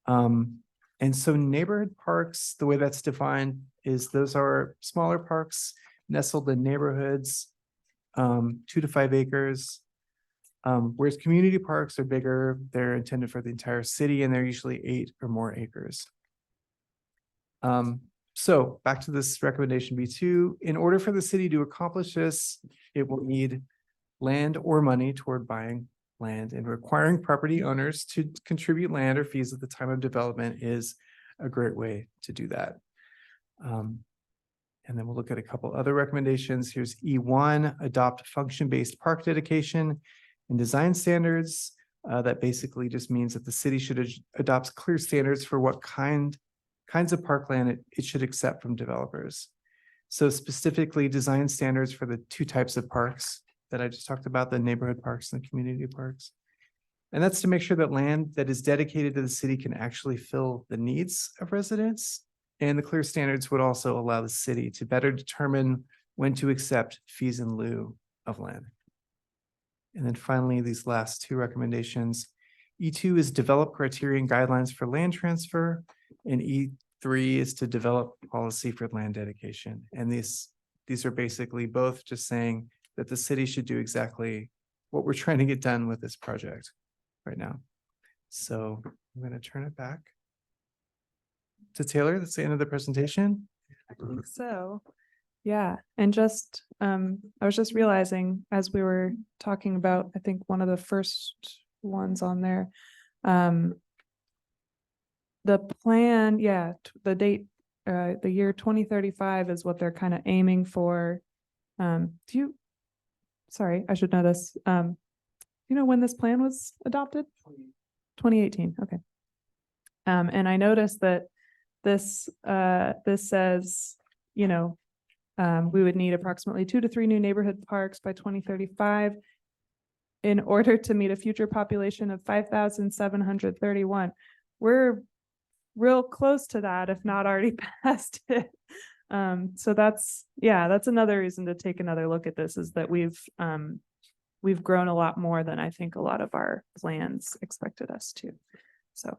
[SPEAKER 11] And so neighborhood parks, the way that's defined is those are smaller parks nestled in neighborhoods, 2 to 5 acres. Whereas community parks are bigger, they're intended for the entire city and they're usually 8 or more acres. So back to this recommendation B2, in order for the city to accomplish this, it will need land or money toward buying land, and requiring property owners to contribute land or fees at the time of development is a great way to do that. And then we'll look at a couple other recommendations. Here's E1, adopt function-based park dedication and design standards. That basically just means that the city should adopt clear standards for what kinds of parkland it should accept from developers. So specifically design standards for the 2 types of parks that I just talked about, the neighborhood parks and the community parks. And that's to make sure that land that is dedicated to the city can actually fill the needs of residents. And the clear standards would also allow the city to better determine when to accept fees in lieu of land. And then finally, these last 2 recommendations. E2 is develop criteria and guidelines for land transfer, and E3 is to develop policy for land dedication. And these are basically both just saying that the city should do exactly what we're trying to get done with this project right now. So I'm going to turn it back to Taylor. That's the end of the presentation.
[SPEAKER 10] I think so. Yeah, and just I was just realizing as we were talking about, I think one of the first ones on there, the plan, yeah, the date, the year 2035 is what they're kind of aiming for. Sorry, I should know this. You know when this plan was adopted? 2018. Okay. And I noticed that this says, you know, we would need approximately 2 to 3 new neighborhood parks by 2035 in order to meet a future population of 5,731. We're real close to that, if not already past it. So that's another reason to take another look at this, is that we've grown a lot more than I think a lot of our plans expected us to. So,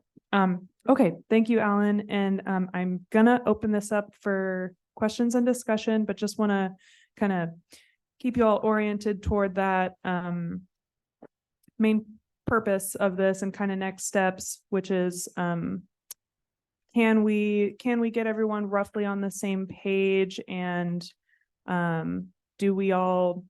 [SPEAKER 10] okay, thank you, Alan. And I'm gonna open this up for questions and discussion, but just want to kind of keep you all oriented toward that main purpose of this and kind of next steps, which is can we get everyone roughly on the same page, and do we all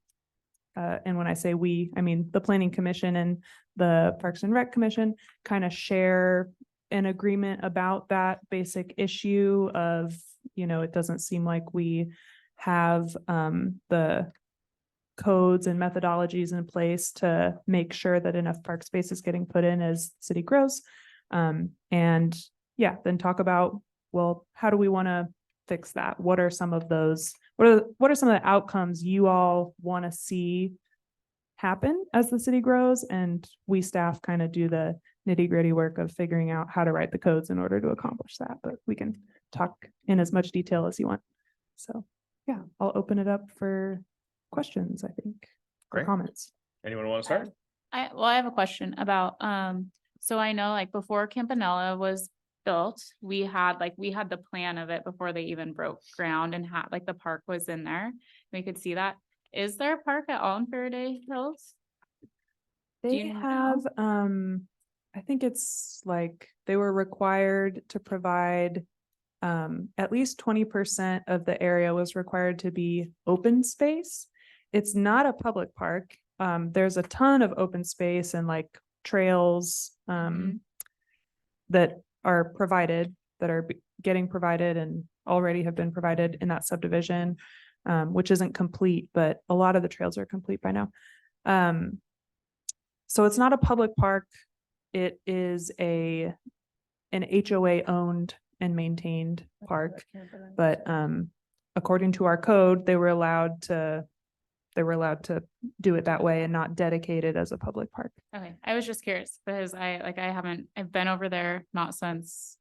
[SPEAKER 10] and when I say we, I mean the Planning Commission and the Parks and Rec Commission kind of share an agreement about that basic issue of, you know, it doesn't seem like we have the codes and methodologies in place to make sure that enough park space is getting put in as the city grows. And yeah, then talk about, well, how do we want to fix that? What are some of those, what are some of the outcomes you all want to see happen as the city grows? And we staff kind of do the nitty-gritty work of figuring out how to write the codes in order to accomplish that, but we can talk in as much detail as you want. So yeah, I'll open it up for questions, I think, or
[SPEAKER 1] Great.
[SPEAKER 10] comments.
[SPEAKER 1] Anyone want to start?
[SPEAKER 3] I have a question about, so I know like before Campanella was built, we had the plan of it before they even broke ground and had like the park was in there. We could see that. Is there a park at all in Faraday Hills?
[SPEAKER 10] They have, I think it's like they were required to provide at least 20% of the area was required to be open space. It's not a public park. There's a ton of open space and like trails that are provided, that are getting provided and already have been provided in that subdivision, which isn't complete, but a lot of the trails are complete by now. So it's not a public park. It is an HOA owned and maintained park, but according to our code, they were allowed to do it that way and not dedicate it as a public park.
[SPEAKER 3] Okay, I was just curious because I've been over there not since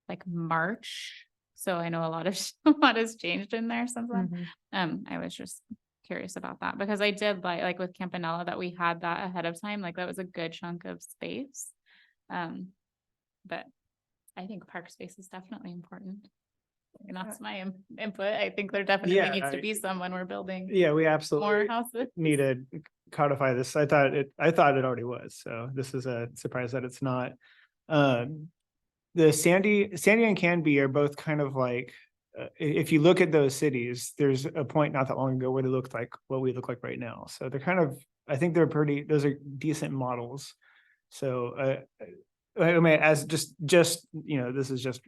[SPEAKER 3] like March. So I know a lot has changed in there since then. I was just curious about that because I did like with Campanella that we had that ahead of time. Like that was a good chunk of space. But I think park space is definitely important. And that's my input. I think there definitely needs to be some when we're building
[SPEAKER 4] Yeah, we
[SPEAKER 3] more
[SPEAKER 4] absolutely
[SPEAKER 3] houses.
[SPEAKER 4] need to codify this. I thought it already was, so this is a surprise that it's not. The Sandy and Canby are both kind of like, if you look at those cities, there's a point not that long ago where they looked like what we look like right now. So they're kind of, I think those are decent models. So, I mean, as just, this is just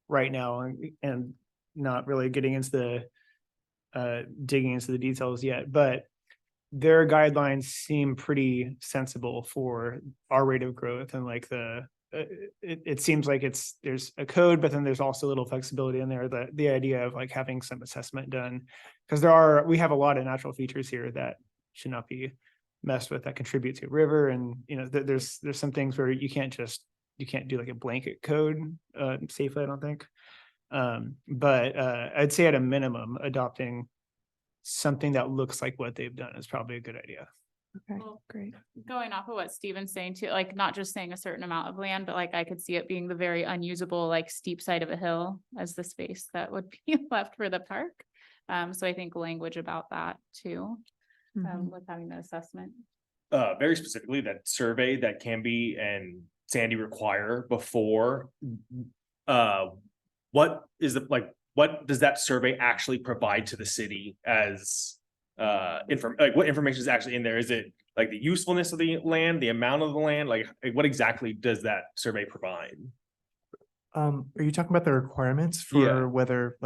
[SPEAKER 4] right now and not really getting into digging into the details yet, but their guidelines seem pretty sensible for our rate of growth and like it seems like there's a code, but then there's also a little flexibility in there, the idea of like having some assessment done, because we have a lot of natural features here that should not be messed with that contribute to a river. And, there's some things where you can't do like a blanket code safely, I don't think. But I'd say at a minimum, adopting something that looks like what they've done is probably a good idea.
[SPEAKER 10] Okay,
[SPEAKER 3] Well,
[SPEAKER 10] great.
[SPEAKER 3] Going off of what Steven's saying too, like not just saying a certain amount of land, but like I could see it being the very unusable, like steep side of a hill as the space that would be left for the park. So I think language about that too, with having the assessment.
[SPEAKER 1] Very specifically, that survey that Canby and Sandy require before, what does that survey actually provide to the city as what information is actually in there? Is it like the usefulness of the land, the amount of the land, like what exactly does that survey provide?
[SPEAKER 11] Are you talking about the requirements
[SPEAKER 1] Yeah.
[SPEAKER 11] for whether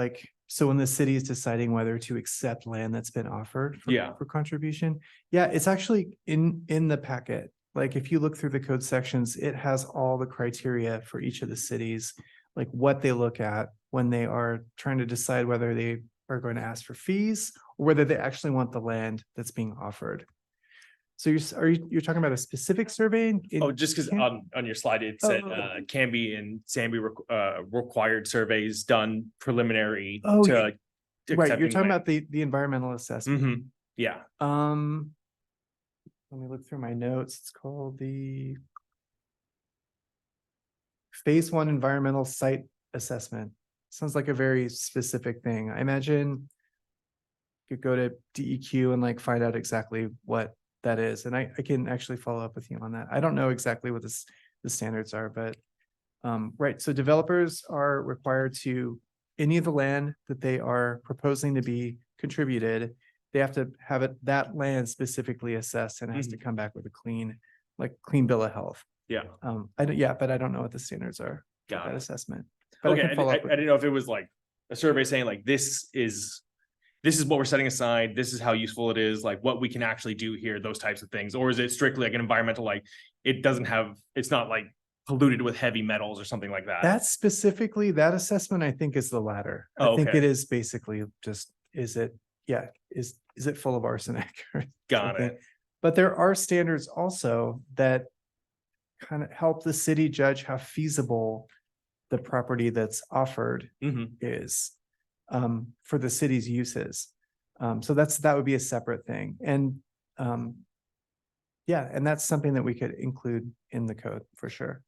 [SPEAKER 11] so when the city is deciding whether to accept land that's been offered for contribution? Yeah, it's actually in the packet. Like if you look through the code sections, it has all the criteria for each of the cities, like what they look at when they are trying to decide whether they are going to ask for fees or whether they actually want the land that's being offered. So you're talking about a specific survey?
[SPEAKER 1] Just because on your slide, it said Canby and Sandy required surveys done preliminary to
[SPEAKER 11] right, you're talking
[SPEAKER 1] land.
[SPEAKER 11] about the environmental assessment.
[SPEAKER 1] Yeah.
[SPEAKER 11] Let me look through my notes. It's called the Phase 1 Environmental Site Assessment. Sounds like a very specific thing. I imagine you could go to DEQ and find out exactly what that is. And I can actually follow up with you on that. I don't know exactly what the standards are, but right. So developers are required to, any of the land that they are proposing to be contributed, they have to have that land specifically assessed and it has to come back with a clean bill of health.
[SPEAKER 1] Yeah.
[SPEAKER 11] But I don't know what the standards are for
[SPEAKER 1] Got
[SPEAKER 11] that
[SPEAKER 1] it.
[SPEAKER 11] assessment. But
[SPEAKER 1] Okay,
[SPEAKER 11] I can follow up
[SPEAKER 1] I didn't know if it was like a survey saying like this is what we're setting aside, this is how useful it is, like what we can actually do here, those types of things, or is it strictly like an environmental, like it's not like polluted with heavy metals or something like that?
[SPEAKER 11] That's specifically, that assessment, I think, is the latter. I think
[SPEAKER 1] okay.
[SPEAKER 11] it is basically just, is it full of arsenic? or
[SPEAKER 1] Got
[SPEAKER 11] something?
[SPEAKER 1] it.
[SPEAKER 11] But there are standards also that kind of help the city judge how feasible the property that's offered is for the city's uses. So that would be a separate thing. And and that's something that we could include in the code for sure.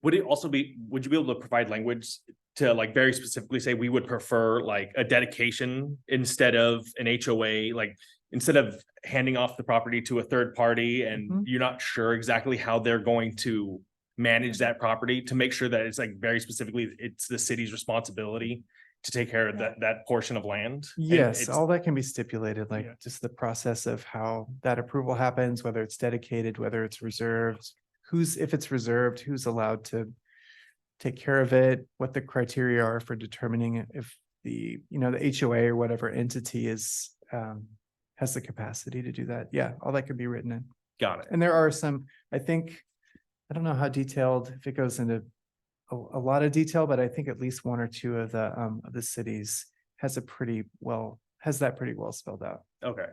[SPEAKER 1] Would you be able to provide language to like very specifically say we would prefer like a dedication instead of an HOA? Like instead of handing off the property to a third party and
[SPEAKER 11] Mhm.
[SPEAKER 1] you're not sure exactly how they're going to manage that property, to make sure that it's like very specifically, it's the city's responsibility to take care of that portion of land. And
[SPEAKER 11] Yes,
[SPEAKER 1] it's-
[SPEAKER 11] all that can be stipulated, like
[SPEAKER 4] Yeah.
[SPEAKER 11] just the process of how that approval happens, whether it's dedicated, whether it's reserved. If it's reserved, who's allowed to take care of it, what the criteria are for determining if the HOA or whatever entity has the capacity to do that. Yeah, all that could be written in.
[SPEAKER 1] Got it.
[SPEAKER 11] And there are some, I don't know how detailed, if it goes into a lot of detail, but I think at least one or two of the cities has that pretty well spelled out.
[SPEAKER 1] Okay.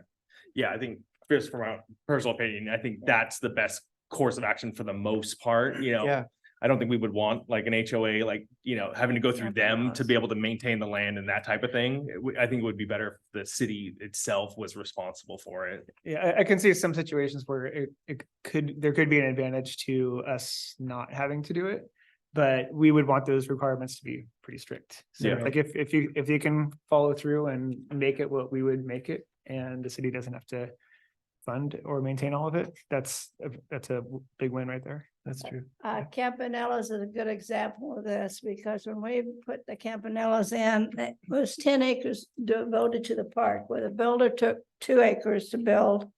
[SPEAKER 1] Yeah, I think just from my personal opinion, I think that's the best course of action for the most part,
[SPEAKER 11] Yeah,
[SPEAKER 1] I don't think we would want like an HOA, like, having to go through them to be able to maintain the land and that type of thing. I think it would be better if the city itself was responsible for it.
[SPEAKER 12] Yeah, I can see some situations where there could be an advantage to us not having to do it. But we would want those requirements to be pretty strict. So
[SPEAKER 1] Yeah.
[SPEAKER 12] like if you can follow through and make it what we would make it, and the city doesn't have to fund or maintain all of it, that's a big win right there.
[SPEAKER 11] that's true.
[SPEAKER 7] Campanella's is a good example of this, because when we put the Campanella's in, it was 10 acres devoted to the park, where the builder took 2 acres to build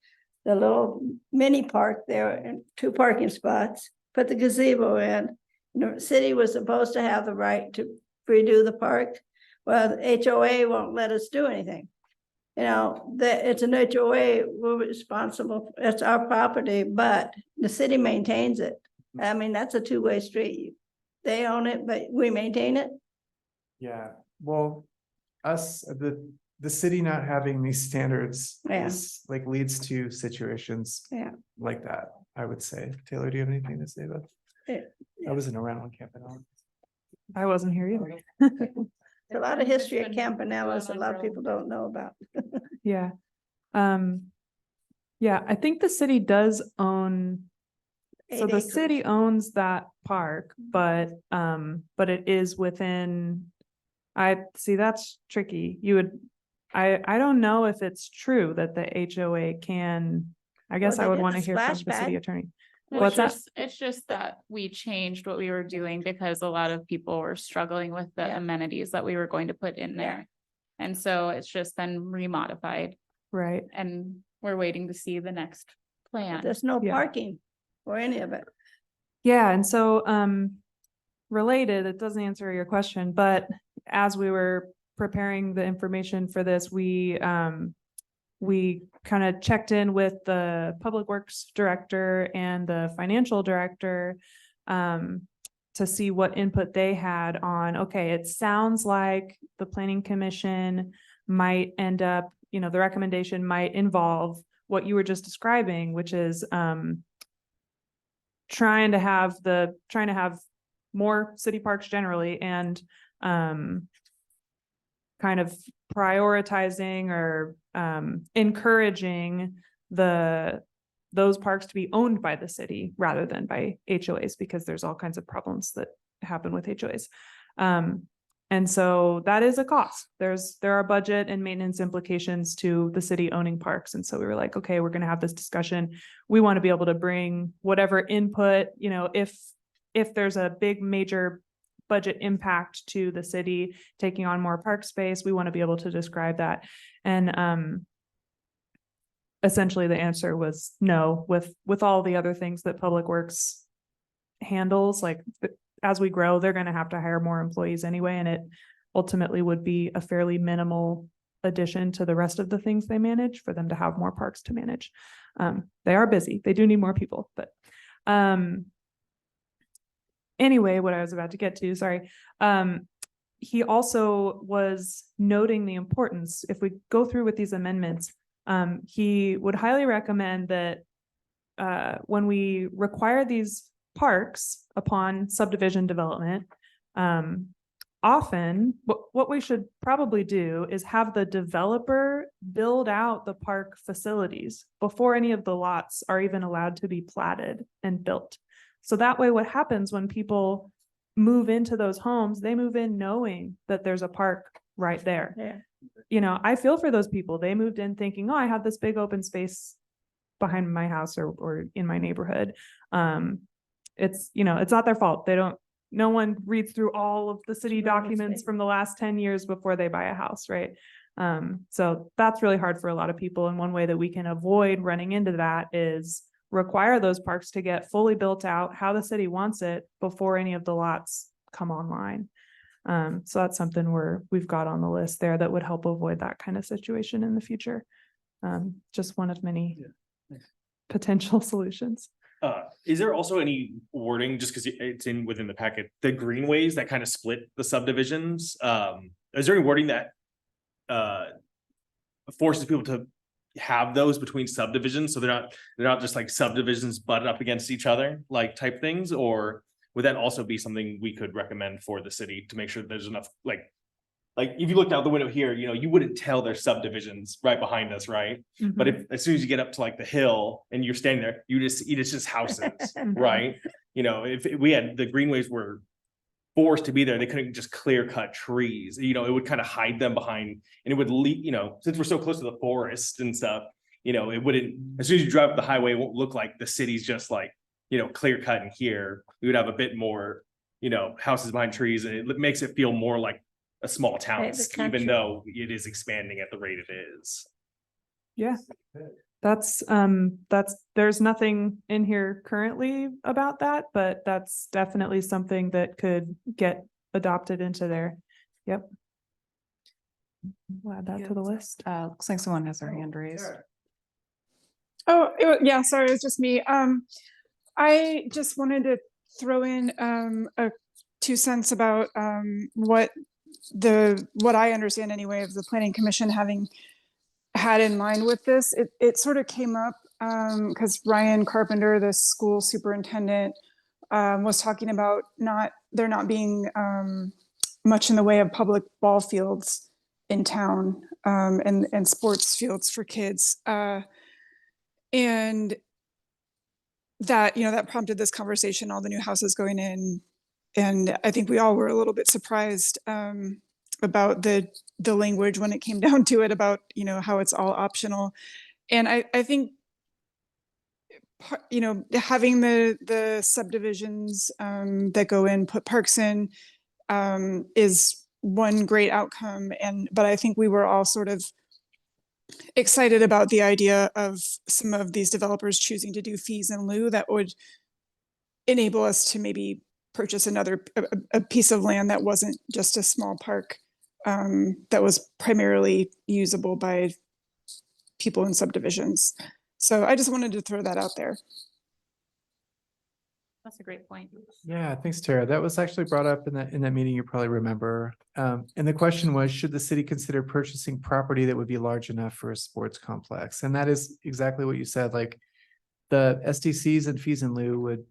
[SPEAKER 7] the little mini park there and 2 parking spots, put the gazebo in. The city was supposed to have the right to redo the park. Well, the HOA won't let us do anything. It's an HOA, we're responsible, it's our property, but the city maintains it. I mean, that's a two-way street. They own it, but we maintain it.
[SPEAKER 11] Yeah, well, the city not having these standards
[SPEAKER 7] Yeah.
[SPEAKER 11] leads to situations
[SPEAKER 7] Yeah.
[SPEAKER 11] like that, I would say. Taylor, do you have anything to say about?
[SPEAKER 7] Yeah.
[SPEAKER 11] I wasn't around when Campanella.
[SPEAKER 10] I wasn't here either.
[SPEAKER 7] A lot of history at Campanella's, a lot of people don't know about.
[SPEAKER 10] Yeah. Yeah, I think the city does own, so
[SPEAKER 7] 8
[SPEAKER 10] the
[SPEAKER 7] acres.
[SPEAKER 10] city owns that park, but it is within, that's tricky. I don't know if it's true that the HOA can, I guess
[SPEAKER 7] Well,
[SPEAKER 10] I
[SPEAKER 7] they
[SPEAKER 10] would
[SPEAKER 7] did
[SPEAKER 10] want to
[SPEAKER 7] the
[SPEAKER 10] hear from the
[SPEAKER 7] splash
[SPEAKER 10] city
[SPEAKER 7] pad.
[SPEAKER 10] attorney.
[SPEAKER 3] It's
[SPEAKER 10] What's that?
[SPEAKER 3] it's just that we changed what we were doing because a lot of people were struggling with the
[SPEAKER 7] Yeah.
[SPEAKER 3] amenities that we were going to put in there. And so it's just been remodified
[SPEAKER 10] Right.
[SPEAKER 3] and we're waiting to see the next plan.
[SPEAKER 7] There's no
[SPEAKER 10] Yeah.
[SPEAKER 7] parking or any of it.
[SPEAKER 10] Yeah, and so related, it doesn't answer your question, but as we were preparing the information for this, we kind of checked in with the Public Works Director and the Financial Director to see what input they had on, okay, it sounds like the Planning Commission might end up, the recommendation might involve what you were just describing, which is trying to have more city parks generally and kind of prioritizing or encouraging those parks to be owned by the city rather than by HOAs, because there's all kinds of problems that happen with HOAs. And so that is a cost. There are budget and maintenance implications to the city owning parks. And so we were like, okay, we're going to have this discussion. We want to be able to bring whatever input, if there's a big major budget impact to the city taking on more park space, we want to be able to describe that. And essentially the answer was no, with all the other things that Public Works handles, like as we grow, they're going to have to hire more employees anyway, and it ultimately would be a fairly minimal addition to the rest of the things they manage for them to have more parks to manage. They are busy. They do need more people, but anyway, what I was about to get to, sorry. He also was noting the importance, if we go through with these amendments, he would highly recommend that when we require these parks upon subdivision development, often what we should probably do is have the developer build out the park facilities before any of the lots are even allowed to be platted and built. So that way, what happens when people move into those homes, they move in knowing that there's a park right there.
[SPEAKER 7] Yeah.
[SPEAKER 10] you know, I feel for those people. They moved in thinking, oh, I have this big open space behind my house or in my neighborhood. It's, you know, it's not their fault. No one reads through all of the city documents from the last 10 years before they buy a house, right? So that's really hard for a lot of people. And one way that we can avoid running into that is require those parks to get fully built out how the city wants it before any of the lots come online. So that's something we've got on the list there that would help avoid that kind of situation in the future. Just one of many potential solutions.
[SPEAKER 1] Is there also any wording, just because it's within the packet, the greenways that kind of split the subdivisions? Is there any wording that forces people to have those between subdivisions, so they're not just like subdivisions butted up against each other, like type things? Or would that also be something we could recommend for the city to make sure that there's enough, like if you looked out the window here, you know, you wouldn't tell there's subdivisions right behind us, right? But if, as soon as you get up to like the hill and you're standing there, it's just houses, right? You know, if we had, the greenways were forced to be there, they couldn't just clear cut trees, you know, it would kind of hide them behind, and it would lead, you know, since we're so close to the forest and stuff, you know, it wouldn't, as soon as you drive up the highway, it won't look like the city's just like, you know, clear cut in here. We would have a bit more, you know, houses behind trees, and it makes it feel more like a small town,
[SPEAKER 7] Right, the
[SPEAKER 1] even
[SPEAKER 7] country.
[SPEAKER 1] though it is expanding at the rate it is.
[SPEAKER 10] Yeah. That's there's nothing in here currently about that, but that's definitely something that could get adopted into there. Yep. We'll add that to the list.
[SPEAKER 9] Looks like someone has their hand raised.
[SPEAKER 13] Oh, yeah, sorry, it's just me. I just wanted to throw in a 2 cents about what I understand anyway of the Planning Commission having had in mind with this. It sort of came up because Ryan Carpenter, the school superintendent, was talking about there not being much in the way of public ball fields in town and sports fields for kids. And that, you know, that prompted this conversation, all the new houses going in. And I think we all were a little bit surprised about the language when it came down to it, about, you know, how it's all optional. And I think, you know, having the subdivisions that go in, put parks in, is one great outcome. But I think we were all sort of excited about the idea of some of these developers choosing to do fees in lieu that would enable us to maybe purchase a piece of land that wasn't just a small park, that was primarily usable by people in subdivisions. So I just wanted to throw that out there.
[SPEAKER 3] That's a great point.
[SPEAKER 11] Yeah, thanks, Tara. That was actually brought up in that meeting, you probably remember. And the question was, should the city consider purchasing property that would be large enough for a sports complex? And that is exactly what you said, like the SDCs and fees in lieu would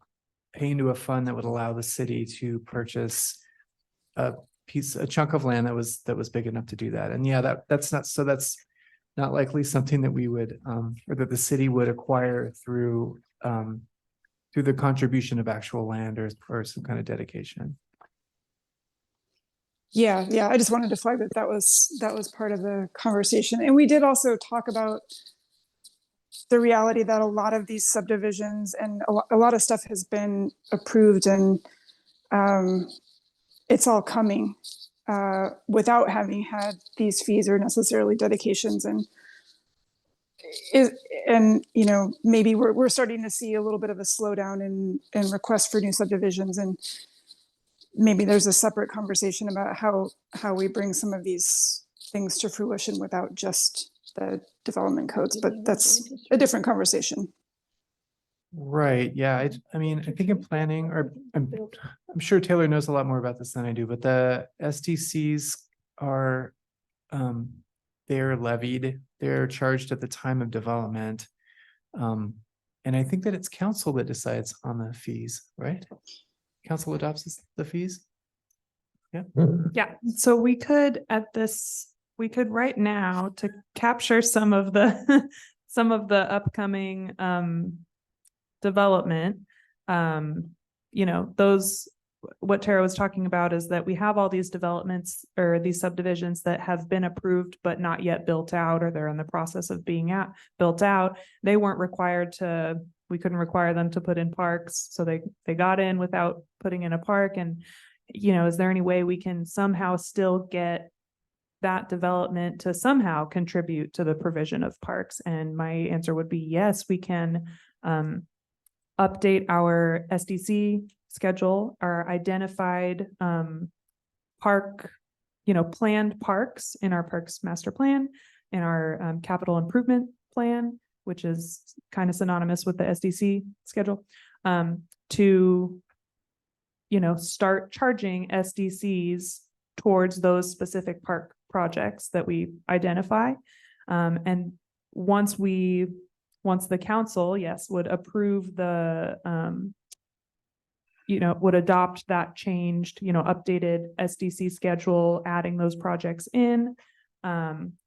[SPEAKER 11] pay into a fund that would allow the city to purchase a chunk of land that was big enough to do that. And yeah, that's not likely something that we would, or that the city would acquire through the contribution of actual land or some kind of dedication.
[SPEAKER 13] Yeah, I just wanted to flag that was part of the conversation. And we did also talk about the reality that a lot of these subdivisions and a lot of stuff has been approved, and it's all coming without having had these fees or necessarily dedications. And you know, maybe we're starting to see a little bit of a slowdown in requests for new subdivisions, and maybe there's a separate conversation about how we bring some of these things to fruition without just the development codes, but that's a different conversation.
[SPEAKER 11] Right, yeah, I mean, I think in planning, or I'm sure Taylor knows a lot more about this than I do, but the SDCs are, they're levied, they're charged at the time of development. And I think that it's council that decides on the fees, right? Council adopts the fees? Yeah.
[SPEAKER 10] Yeah, so we could right now, to capture some of the upcoming development, you know, those what Tara was talking about is that we have all these developments or these subdivisions that have been approved but not yet built out, or they're in the process of being built out. They weren't required to, we couldn't require them to put in parks, so they got in without putting in a park. And, you know, is there any way we can somehow still get that development to somehow contribute to the provision of parks? And my answer would be yes, we can update our SDC schedule, our identified park, planned parks in our parks master plan, in our capital improvement plan, which is kind of synonymous with the SDC schedule, to start charging SDCs towards those specific park projects that we identify. And once the council, yes, would approve the, would adopt that changed, updated SDC schedule, adding those projects in.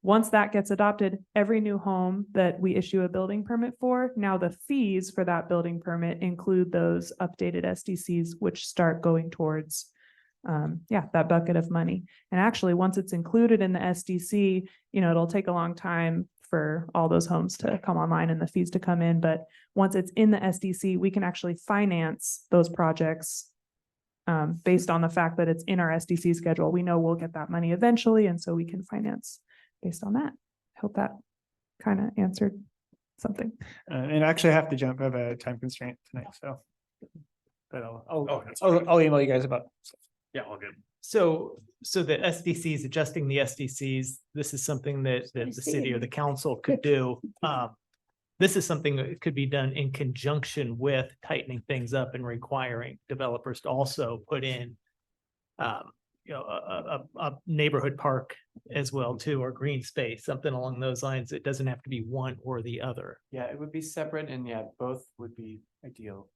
[SPEAKER 10] Once that gets adopted, every new home that we issue a building permit for, now the fees for that building permit include those updated SDCs, which start going towards that bucket of money. And actually, once it's included in the SDC, it'll take a long time for all those homes to come online and the fees to come in. But once it's in the SDC, we can actually finance those projects based on the fact that it's in our SDC schedule. We know we'll get that money eventually, and so we can finance based on that. I hope that kind of answered something.
[SPEAKER 12] And I actually have to jump. I have a time constraint tonight, so. But I'll email you guys about.
[SPEAKER 1] Yeah, all good.
[SPEAKER 4] So the SDCs, adjusting the SDCs, this is something that the city or the council could do. This is something that could be done in conjunction with tightening things up and requiring developers to also put in a neighborhood park as well too, or green space, something along those lines. It doesn't have to be one or the other.
[SPEAKER 11] Yeah, it would be separate, and both would be ideal.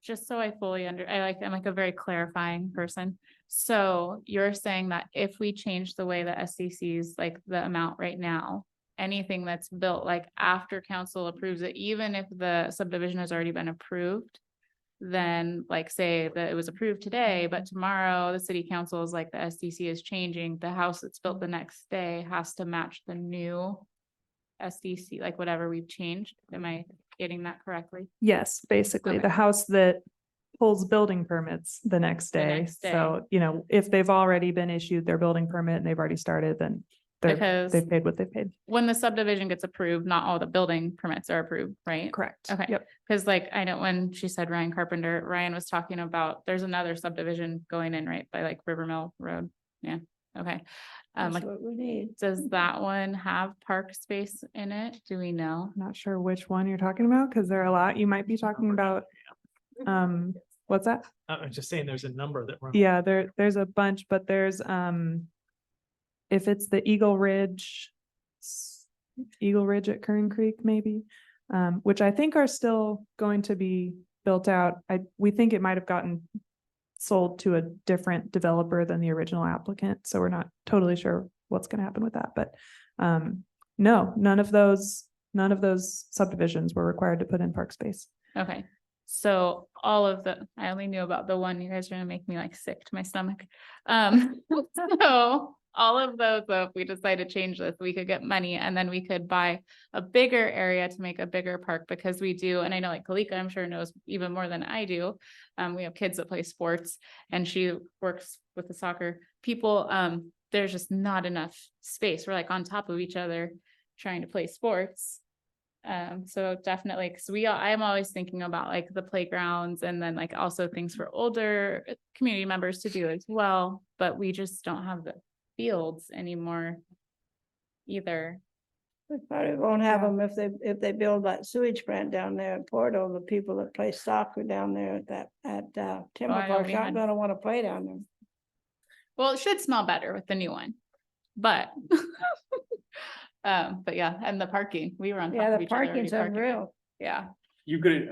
[SPEAKER 3] Just so I fully I'm like a very clarifying person. So you're saying that if we change the way the SDCs, like the amount right now, anything that's built like after council approves it, even if the subdivision has already been approved, then like say that it was approved today, but tomorrow the city council is like the SDC is changing, the house that's built the next day has to match the new SDC, like whatever we've changed. Am I getting that correctly?
[SPEAKER 10] Yes, basically
[SPEAKER 3] Okay.
[SPEAKER 10] the house that pulls building permits the next
[SPEAKER 3] The
[SPEAKER 10] day.
[SPEAKER 3] next day.
[SPEAKER 10] So, if they've already been issued their building permit and they've already started, then
[SPEAKER 3] Because
[SPEAKER 10] they've paid what they've paid.
[SPEAKER 3] when the subdivision gets approved, not all the building permits are approved, right?
[SPEAKER 10] Correct.
[SPEAKER 3] Okay.
[SPEAKER 10] Yep.
[SPEAKER 3] Cause like, I know when she said Ryan Carpenter, Ryan was talking about, there's another subdivision going in right by like River Mill Road. Yeah. Okay.
[SPEAKER 7] That's
[SPEAKER 3] Like,
[SPEAKER 7] what we need.
[SPEAKER 3] does that one have park space in it? Do we know?
[SPEAKER 10] Not sure which one you're talking about, because there are a lot. You might be talking about, what's that?
[SPEAKER 4] I'm just saying there's a number that run.
[SPEAKER 10] Yeah, there's a bunch, but there's, if it's the Eagle Ridge at Kern Creek, maybe, which I think are still going to be built out. We think it might have gotten sold to a different developer than the original applicant, so we're not totally sure what's going to happen with that. But no, none of those subdivisions were required to put in park space.
[SPEAKER 3] Okay. So I only knew about the one. You guys are gonna make me like sick to my stomach. So all of those, though, if we decide to change this, we could get money and then we could buy a bigger area to make a bigger park, because we do, and I know like Kalika, I'm sure knows even more than I do. We have kids that play sports and she works with the soccer people. There's just not enough space. We're like on top of each other trying to play sports. So definitely, because I'm always thinking about like the playgrounds and then like also things for older community members to do as well, but we just don't have the fields anymore either.
[SPEAKER 7] We probably won't have them if they build that sewage plant down there in Porto. The people that play soccer down there at Timber
[SPEAKER 3] I know
[SPEAKER 7] Park
[SPEAKER 3] we
[SPEAKER 7] aren't
[SPEAKER 3] had-
[SPEAKER 7] gonna want to play down there.
[SPEAKER 3] Well, it should smell better with the new one, but but yeah, and the parking, we were on top
[SPEAKER 7] Yeah,
[SPEAKER 3] of
[SPEAKER 7] the
[SPEAKER 3] each other.
[SPEAKER 7] parking's
[SPEAKER 3] already parking.
[SPEAKER 7] unreal.
[SPEAKER 3] Yeah,
[SPEAKER 1] You could,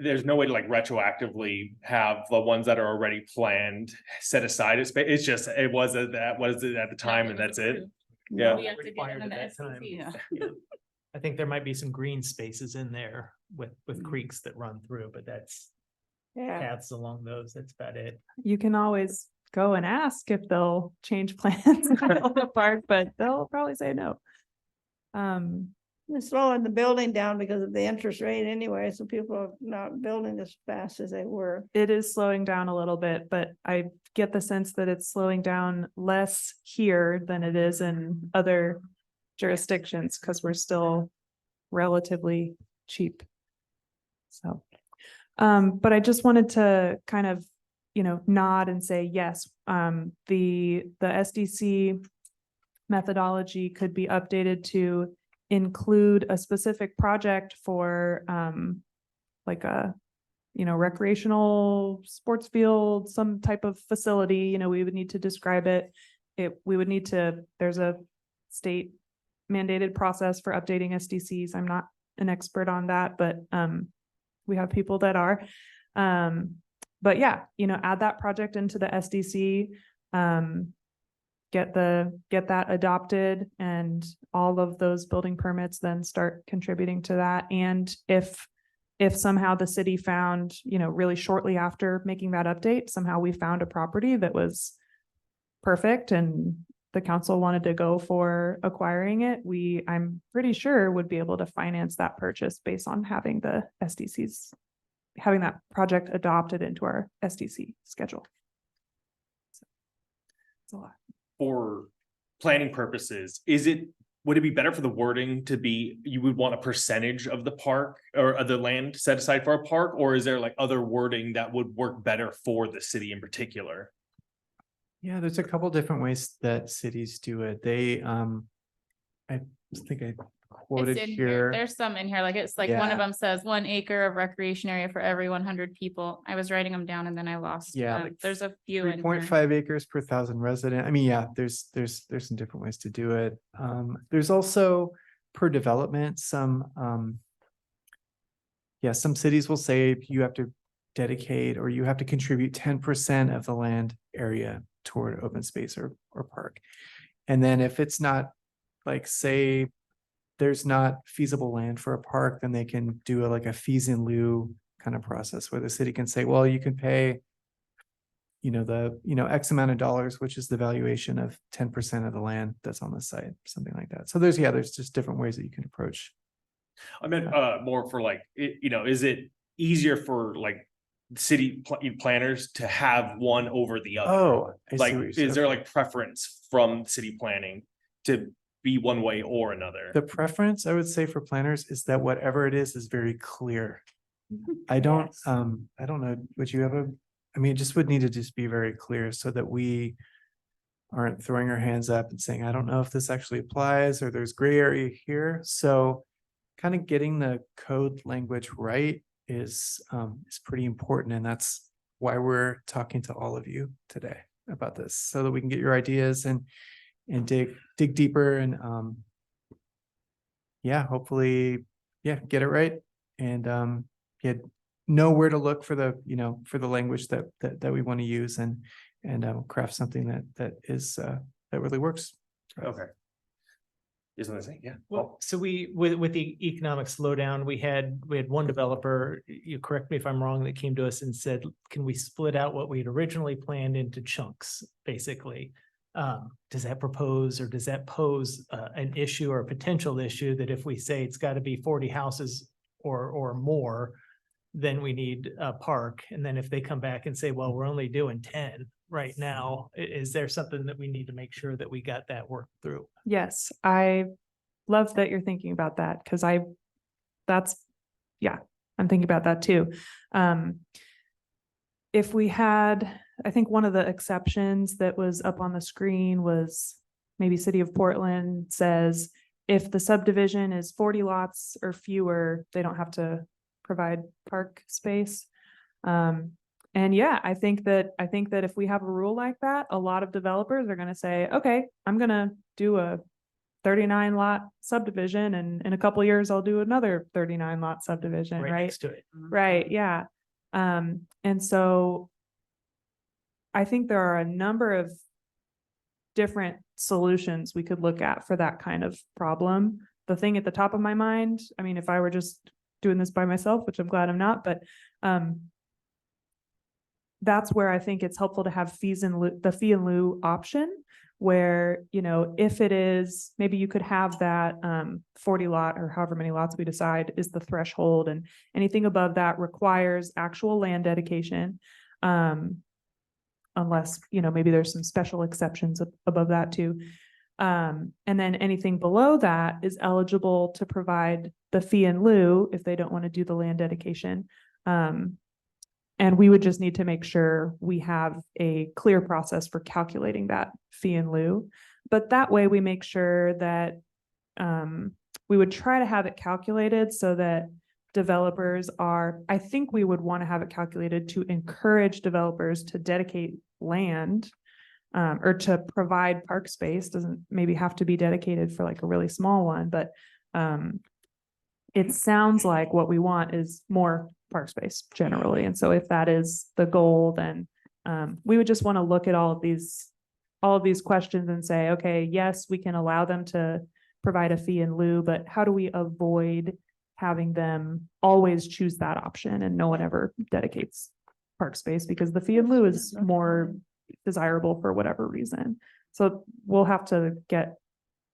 [SPEAKER 1] there's no way to like retroactively have the ones that are already planned set aside as space. It's just, it was at the time and that's it. Yeah.
[SPEAKER 3] we have to get
[SPEAKER 4] Required
[SPEAKER 3] in
[SPEAKER 4] at
[SPEAKER 3] the
[SPEAKER 4] that time.
[SPEAKER 3] SCC.
[SPEAKER 4] Yeah. I think there might be some green spaces in there with creeks that run through, but that's
[SPEAKER 7] Yeah,
[SPEAKER 4] paths along those. That's about it.
[SPEAKER 10] You can always go and ask if they'll change plans in the middle of the park, but they'll probably say no.
[SPEAKER 7] it's slowing the building down because of the interest rate anyway, so people are not building as fast as they were.
[SPEAKER 10] It is slowing down a little bit, but I get the sense that it's slowing down less here than it is in other jurisdictions because we're still relatively cheap. So, but I just wanted to kind of, nod and say, yes, the SDC methodology could be updated to include a specific project for, like a, recreational sports field, some type of facility, we would need to describe it. There's a state mandated process for updating SDCs. I'm not an expert on that, but we have people that are. But yeah, add that project into the SDC, get that adopted, and all of those building permits then start contributing to that. And if somehow the city found, really shortly after making that update, somehow we found a property that was perfect and the council wanted to go for acquiring it, I'm pretty sure would be able to finance that purchase based on having the SDCs, having that project adopted into our SDC schedule. So, it's a lot.
[SPEAKER 1] For planning purposes, would it be better for the wording to be, you would want a percentage of the park or of the land set aside for a park, or is there like other wording that would work better for the city in particular?
[SPEAKER 11] Yeah, there's a couple different ways that cities do it. I think I quoted
[SPEAKER 3] It's in
[SPEAKER 11] here.
[SPEAKER 3] There's some in here, like it's like one
[SPEAKER 11] Yeah.
[SPEAKER 3] of them says 1 acre of recreation area for every 100 people. I was writing them down and then I lost.
[SPEAKER 11] Yeah,
[SPEAKER 3] them.
[SPEAKER 11] like
[SPEAKER 3] There's a few in here.
[SPEAKER 11] 3.5 acres per 1,000 resident. I mean, yeah, there's some different ways to do it. There's also per development, some cities will say you have to dedicate or you have to contribute 10% of the land area toward open space or park. And then if it's not, like, say there's not feasible land for a park, then they can do like a fees in lieu kind of process where the city can say, well, you can pay, X amount of dollars, which is the valuation of 10% of the land that's on the site, something like that. So there's just different ways that you can approach.
[SPEAKER 1] I meant more for like, is it easier for like city planners to have one over the other?
[SPEAKER 11] Oh, I see
[SPEAKER 1] Like,
[SPEAKER 11] what you're saying.
[SPEAKER 1] is there like preference from city planning to be one way or another?
[SPEAKER 11] The preference, I would say, for planners is that whatever it is very clear. I don't know, would you have it just would need to just be very clear so that we aren't throwing our hands up and saying, I don't know if this actually applies or there's gray area here. So kind of getting the code language right is pretty important. And that's why we're talking to all of you today about this, so that we can get your ideas and dig deeper and hopefully get it right and know where to look for the language that we want to use and craft something that really works.
[SPEAKER 1] Okay. Is what I say, yeah.
[SPEAKER 4] Well, so with the economic slowdown, we had one developer, you correct me if I'm wrong, that came to us and said, can we split out what we had originally planned into chunks, basically? Does that pose an issue or a potential issue that if we say it's got to be 40 houses or more, then we need a park? And then if they come back and say, well, we're only doing 10 right now, is there something that we need to make sure that we got that worked through?
[SPEAKER 10] Yes, I love that you're thinking about that because I'm thinking about that too. If we had, I think one of the exceptions that was up on the screen was maybe City of Portland says, if the subdivision is 40 lots or fewer, they don't have to provide park space. And yeah, I think that if we have a rule like that, a lot of developers are going to say, okay, I'm going to do a 39 lot subdivision and in a couple of years, I'll do another 39 lot subdivision, right?
[SPEAKER 4] Next to it.
[SPEAKER 10] Right. Yeah. And so I think there are a number of different solutions we could look at for that kind of problem. The thing at the top of my mind, I mean, if I were just doing this by myself, which I'm glad I'm not, but that's where I think it's helpful to have fees in lieu, the fee in lieu option. Where, you know, if it is, maybe you could have that 40 lot or however many lots we decide is the threshold, and anything above that requires actual land dedication. Unless, you know, maybe there's some special exceptions above that too. And then anything below that is eligible to provide the fee in lieu if they don't want to do the land dedication. And we would just need to make sure we have a clear process for calculating that fee in lieu. But that way we make sure that we would try to have it calculated so that developers are, I think we would want to have it calculated to encourage developers to dedicate land or to provide park space. Doesn't maybe have to be dedicated for like a really small one, but it sounds like what we want is more park space generally. And so if that is the goal, then we would just want to look at all of these questions and say, okay, yes, we can allow them to provide a fee in lieu, but how do we avoid having them always choose that option and no one ever dedicates park space because the fee in lieu is more desirable for whatever reason. So we'll have to get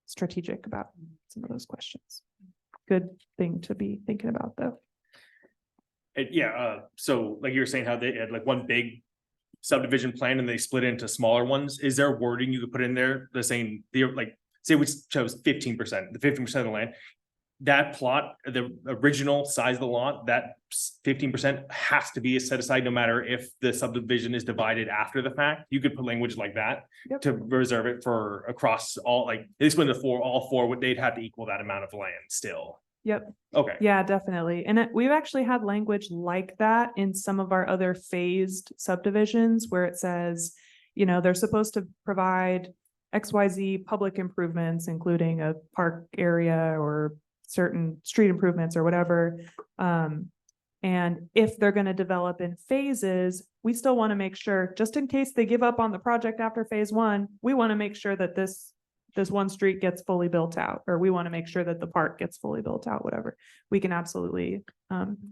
[SPEAKER 10] strategic about some of those questions. Good thing to be thinking about though.
[SPEAKER 1] So like you were saying, how they had like one big subdivision plan and they split it into smaller ones. Is there wording you could put in there, the saying, like, say we chose 15%, the 15% of the land, that plot, the original size of the lot, that 15% has to be set aside no matter if the subdivision is divided after the fact. You could put language like that to reserve it for across all, like, at least when all four, they'd have to equal that amount of land still.
[SPEAKER 10] Yep.
[SPEAKER 1] Okay.
[SPEAKER 10] Yeah, definitely. And we've actually had language like that in some of our other phased subdivisions where it says, you know, they're supposed to provide XYZ public improvements, including a park area or certain street improvements or whatever. And if they're going to develop in phases, we still want to make sure, just in case they give up on the project after phase one, we want to make sure that this one street gets fully built out, or we want to make sure that the park gets fully built out, whatever. We can absolutely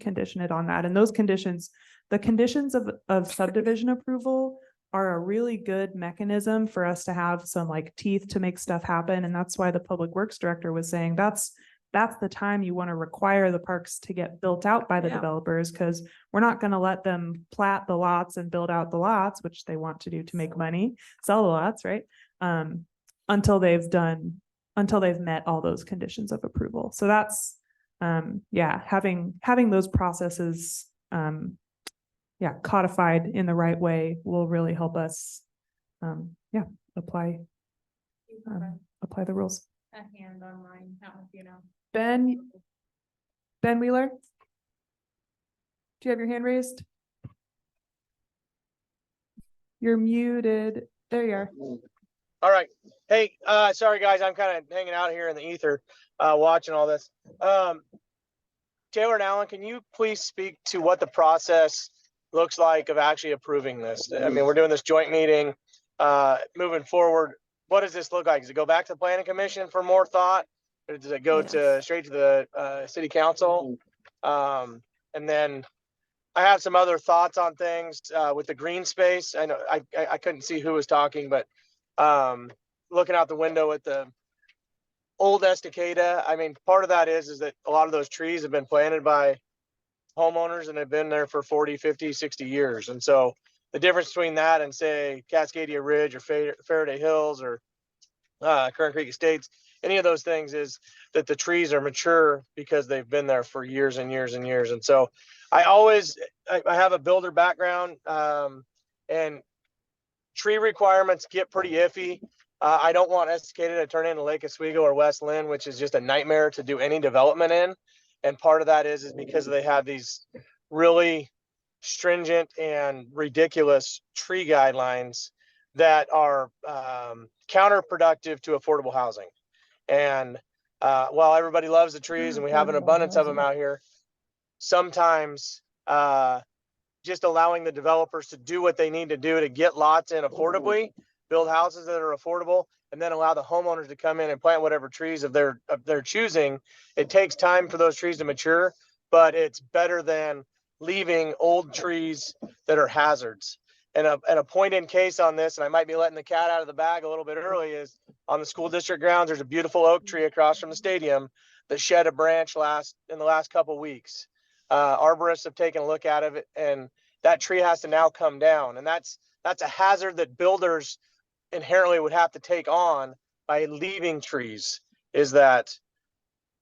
[SPEAKER 10] condition it on that. And those conditions, the conditions of subdivision approval are a really good mechanism for us to have some like teeth to make stuff happen. And that's why the public works director was saying that's the time you want to require the parks to get built out by the developers, because we're not going to let them plat the lots and build out the lots, which they want to do to make money, sell the lots, right? Until they've met all those conditions of approval. So that's, having those processes, codified in the right way will really help us, apply the rules.
[SPEAKER 3] A hand on mine,
[SPEAKER 10] Ben Wheeler? Do you have your hand raised? You're muted. There you are.
[SPEAKER 14] All right. Hey, sorry guys, I'm kind of hanging out here in the ether, watching all this. Taylor and Alan, can you please speak to what the process looks like of actually approving this? I mean, we're doing this joint meeting, moving forward. What does this look like? Does it go back to the planning commission for more thought? Or does it go straight to the city council? And then I have some other thoughts on things with the green space. I know I couldn't see who was talking, but looking out the window at the old estacada, I mean, part of that is that a lot of those trees have been planted by homeowners and have been there for 40, 50, 60 years. And so the difference between that and say Cascadia Ridge or Faraday Hills or Current Creek Estates, any of those things is that the trees are mature because they've been there for years and years and years. And so I have a builder background, and tree requirements get pretty iffy. I don't want Estacada to turn into Lake Oswego or West Lynn, which is just a nightmare to do any development in. And part of that is because they have these really stringent and ridiculous tree guidelines that are counterproductive to affordable housing. And while everybody loves the trees and we have an abundance of them out here, sometimes just allowing the developers to do what they need to do to get lots in affordably, build houses that are affordable, and then allow the homeowners to come in and plant whatever trees of their choosing. It takes time for those trees to mature, but it's better than leaving old trees that are hazards. and a point in case on this, and I might be letting the cat out of the bag a little bit early, is on the school district grounds, there's a beautiful oak tree across from the stadium that shed a branch in the last couple weeks. Arborists have taken a look at it, and that tree has to now come down. And that's a hazard that builders inherently would have to take on by leaving trees, is that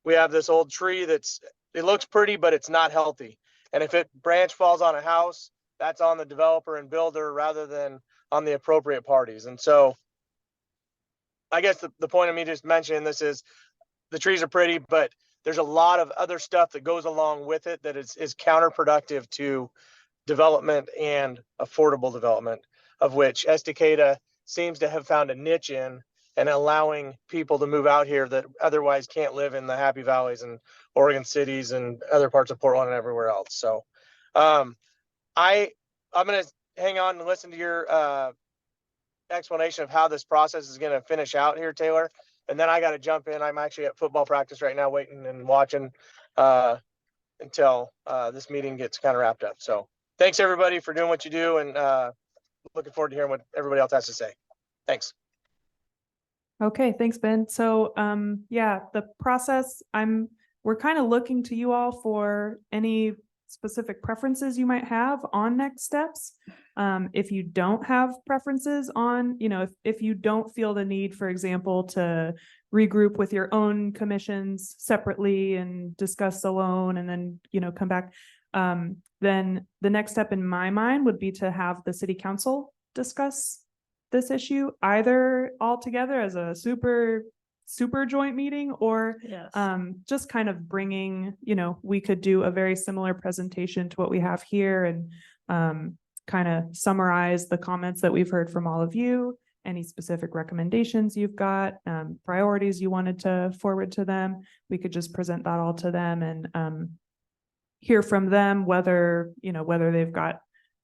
[SPEAKER 14] we have this old tree it looks pretty, but it's not healthy. And if it branch falls on a house, that's on the developer and builder rather than on the appropriate parties. And so I guess the point of me just mentioning this is the trees are pretty, but there's a lot of other stuff that goes along with it that is counterproductive to development and affordable development, of which Estacada seems to have found a niche in, and allowing people to move out here that otherwise can't live in the Happy Valleys and Oregon cities and other parts of Portland and everywhere else. So I'm going to hang on and listen to your explanation of how this process is going to finish out here, Taylor. And then I got to jump in. I'm actually at football practice right now, waiting and watching until this meeting gets kind of wrapped up. So thanks everybody for doing what you do, and looking forward to hearing what everybody else has to say. Thanks.
[SPEAKER 10] Okay, thanks, Ben. So, yeah, the process, we're kind of looking to you all for any specific preferences you might have on next steps. If you don't have preferences on, if you don't feel the need, for example, to regroup with your own commissions separately and discuss alone and then, come back, then the next step in my mind would be to have the city council discuss this issue either all together as a super joint meeting, or just kind of bringing, we could do a very similar presentation to what we have here and kind of summarize the comments that we've heard from all of you, any specific recommendations you've got, priorities you wanted to forward to them. We could just present that all to them and hear from them whether they've got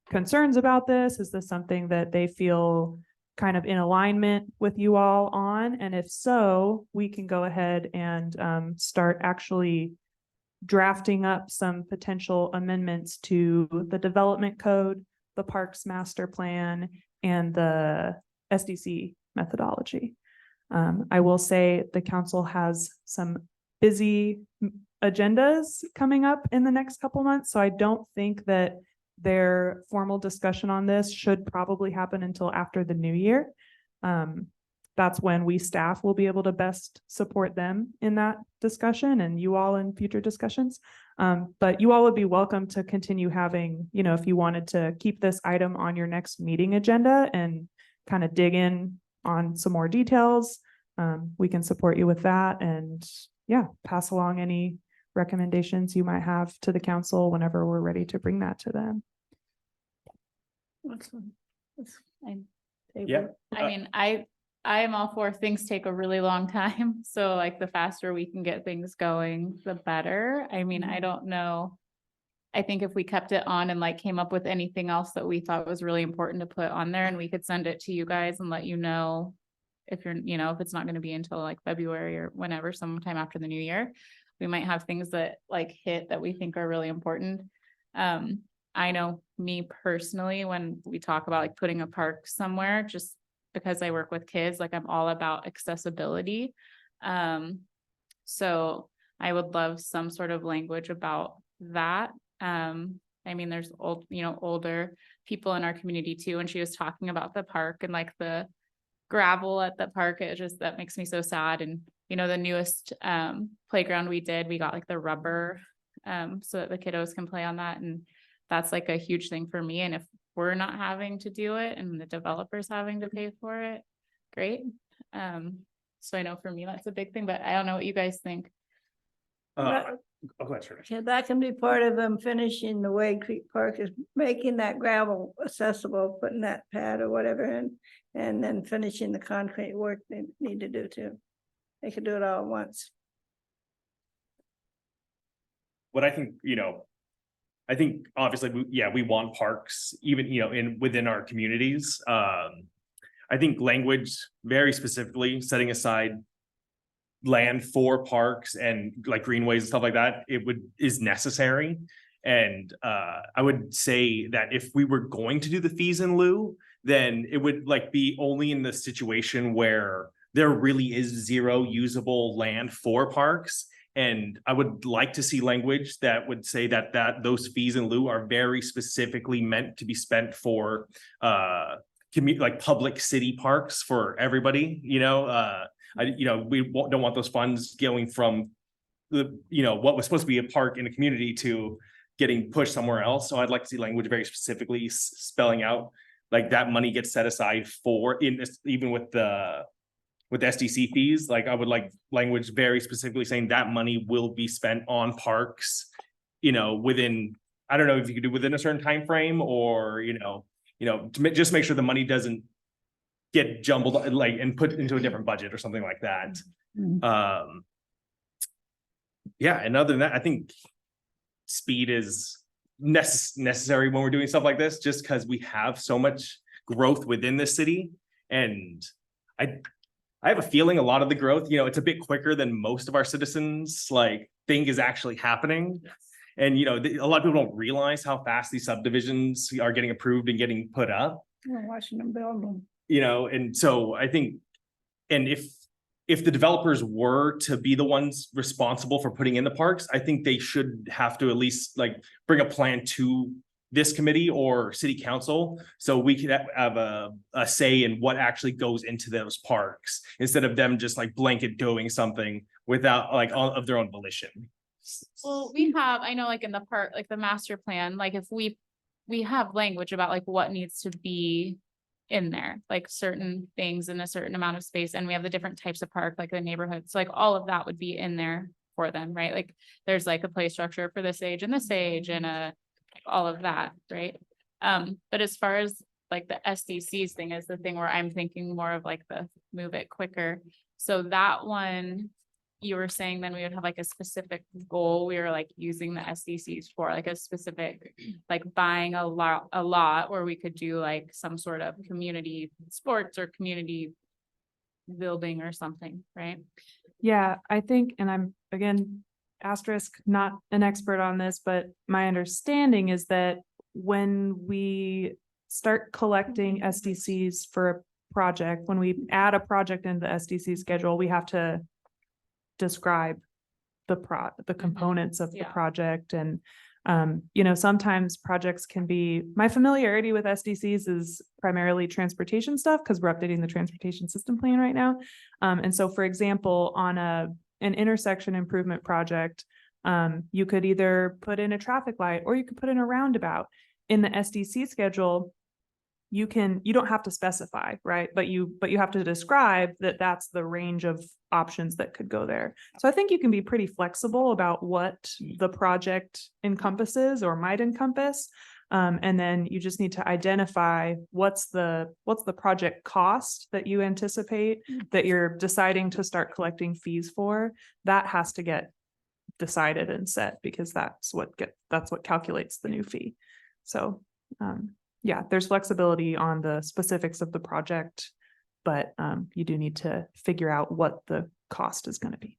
[SPEAKER 10] concerns about this. Is this something that they feel kind of in alignment with you all on? And if so, we can go ahead and start actually drafting up some potential amendments to the development code, the parks master plan, and the SDC methodology. I will say the council has some busy agendas coming up in the next couple months, so I don't think that their formal discussion on this should probably happen until after the new year. That's when we staff will be able to best support them in that discussion and you all in future discussions. But you all would be welcome to continue having, if you wanted to keep this item on your next meeting agenda and kind of dig in on some more details, we can support you with that and pass along any recommendations you might have to the council whenever we're ready to bring that to them.
[SPEAKER 1] Yeah.
[SPEAKER 3] I mean, I am all for things take a really long time. So like the faster we can get things going, the better. I mean, I don't know. I think if we kept it on and like came up with anything else that we thought was really important to put on there, and we could send it to you guys and let you know if you're, if it's not going to be until like February or whenever, sometime after the new year, we might have things that like hit that we think are really important. I know me personally, when we talk about like putting a park somewhere, just because I work with kids, like I'm all about accessibility. So I would love some sort of language about that. I mean, there's older people in our community too. And she was talking about the park and like the gravel at the park. That makes me so sad. And, the newest playground we did, we got like the rubber so that the kiddos can play on that. And that's like a huge thing for me. And if we're not having to do it and the developer's having to pay for it, great. So I know for me, that's a big thing, but I don't know what you guys think.
[SPEAKER 1] Go ahead, Shirley.
[SPEAKER 7] Yeah, that can be part of them finishing the Wade Creek Park, is making that gravel accessible, putting that pad or whatever in, and then finishing the concrete work they need to do too. They could do it all at once.
[SPEAKER 1] What I think, I think obviously, we want parks even, within our communities. I think language very specifically setting aside land for parks and like greenways and stuff like that, is necessary. And I would say that if we were going to do the fees in lieu, then it would like be only in the situation where there really is zero usable land for parks. And I would like to see language that would say that those fees in lieu are very specifically meant to be spent for like public city parks for everybody, we don't want those funds going from what was supposed to be a park in a community to getting pushed somewhere else. So I'd like to see language very specifically spelling out like that money gets set aside for in this, even with SDC fees. Like I would like language very specifically saying that money will be spent on parks, within, I don't know if you could do within a certain time frame, or just make sure the money doesn't get jumbled like and put into a different budget or something like that. Yeah, and other than that, I think speed is necessary when we're doing stuff like this, just because we have so much growth within the city. And I have a feeling a lot of the growth, it's a bit quicker than most of our citizens like think is actually happening. And a lot of people don't realize how fast these subdivisions are getting approved and getting put up.
[SPEAKER 7] We're watching them build them.
[SPEAKER 1] And so I think, and if the developers were to be the ones responsible for putting in the parks, I think they should have to at least like bring a plan to this committee or city council, so we could have a say in what actually goes into those parks, instead of them just like blanket doing something without like all of their own volition.
[SPEAKER 3] Well, I know like in the part, like the master plan, like if we have language about like what needs to be in there, like certain things in a certain amount of space, and we have the different types of park, like the neighborhoods, like all of that would be in there for them, right? Like there's like a play structure for this age and all of that, right? But as far as like the SDCs thing is the thing where I'm thinking more of like the move it quicker. So that one, you were saying then we would have like a specific goal we were like using the SDCs for, like a specific, like buying a lot where we could do like some sort of community sports or community building or something, right?
[SPEAKER 10] Yeah, I think, and I'm again, asterisk, not an expert on this, but my understanding is that when we start collecting SDCs for a project, when we add a project into the SDC schedule, we have to describe the components of the project. And sometimes projects can be, my familiarity with SDCs is primarily transportation stuff because we're updating the transportation system plan right now. And so for example, on an intersection improvement project, you could either put in a traffic light or you could put in a roundabout. In the SDC schedule, you don't have to specify, right? But you have to describe that that's the range of options that could go there. So I think you can be pretty flexible about what the project encompasses or might encompass. And then you just need to identify what's the project cost that you anticipate that you're deciding to start collecting fees for. That has to get decided and set, because that's what calculates the new fee. So yeah, there's flexibility on the specifics of the project, but you do need to figure out what the cost is going to be.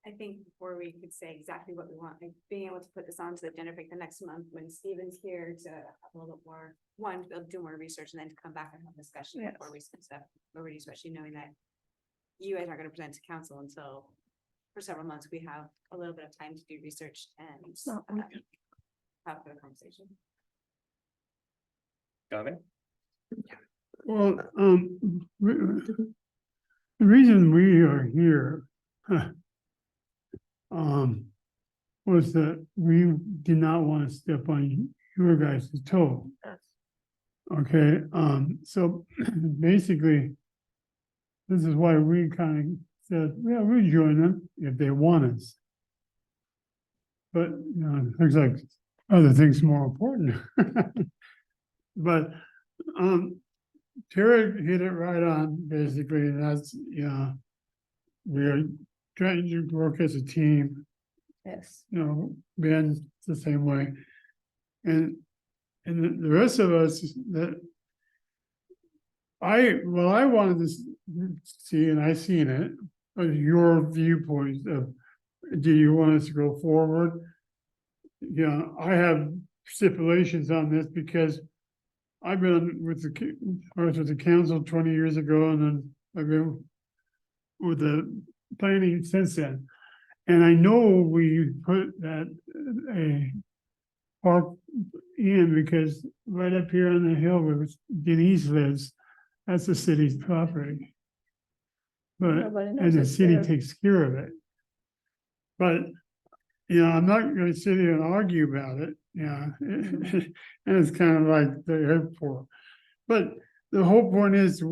[SPEAKER 15] I think before we could say exactly what we want, like being able to put this onto the agenda for the next month when Steven's here to have a little bit more, one, to do more research and then to come back and have discussion before we send stuff over to you, especially knowing that you guys aren't going to present to council until for several months. We have a little bit of time to do research and have a conversation.
[SPEAKER 1] Got it.
[SPEAKER 16] Well, the reason we are here was that we did not want to step on your guys' toe. Okay, so basically, this is why we kind of said, yeah, we'll join them if they want us. But things like other things more important. But Tara hit it right on, basically, and that's, we are trying to work as a team.
[SPEAKER 7] Yes.
[SPEAKER 16] Ben's the same way. And the rest of us, that I wanted see, and I seen it, your viewpoint of, do you want us to go forward? Yeah, I have stipulations on this because I've been with I was with the council 20 years ago, and then I've been with the planning since then. And I know we put that a park in because right up here on the hill where Denise lives, that's the city's property. But,
[SPEAKER 7] Nobody knows
[SPEAKER 16] and the
[SPEAKER 7] it's
[SPEAKER 16] city
[SPEAKER 7] there.
[SPEAKER 16] takes care of it. But, you know, I'm not gonna sit here and argue about it, yeah. And it's kind of like the airport. But the whole point is,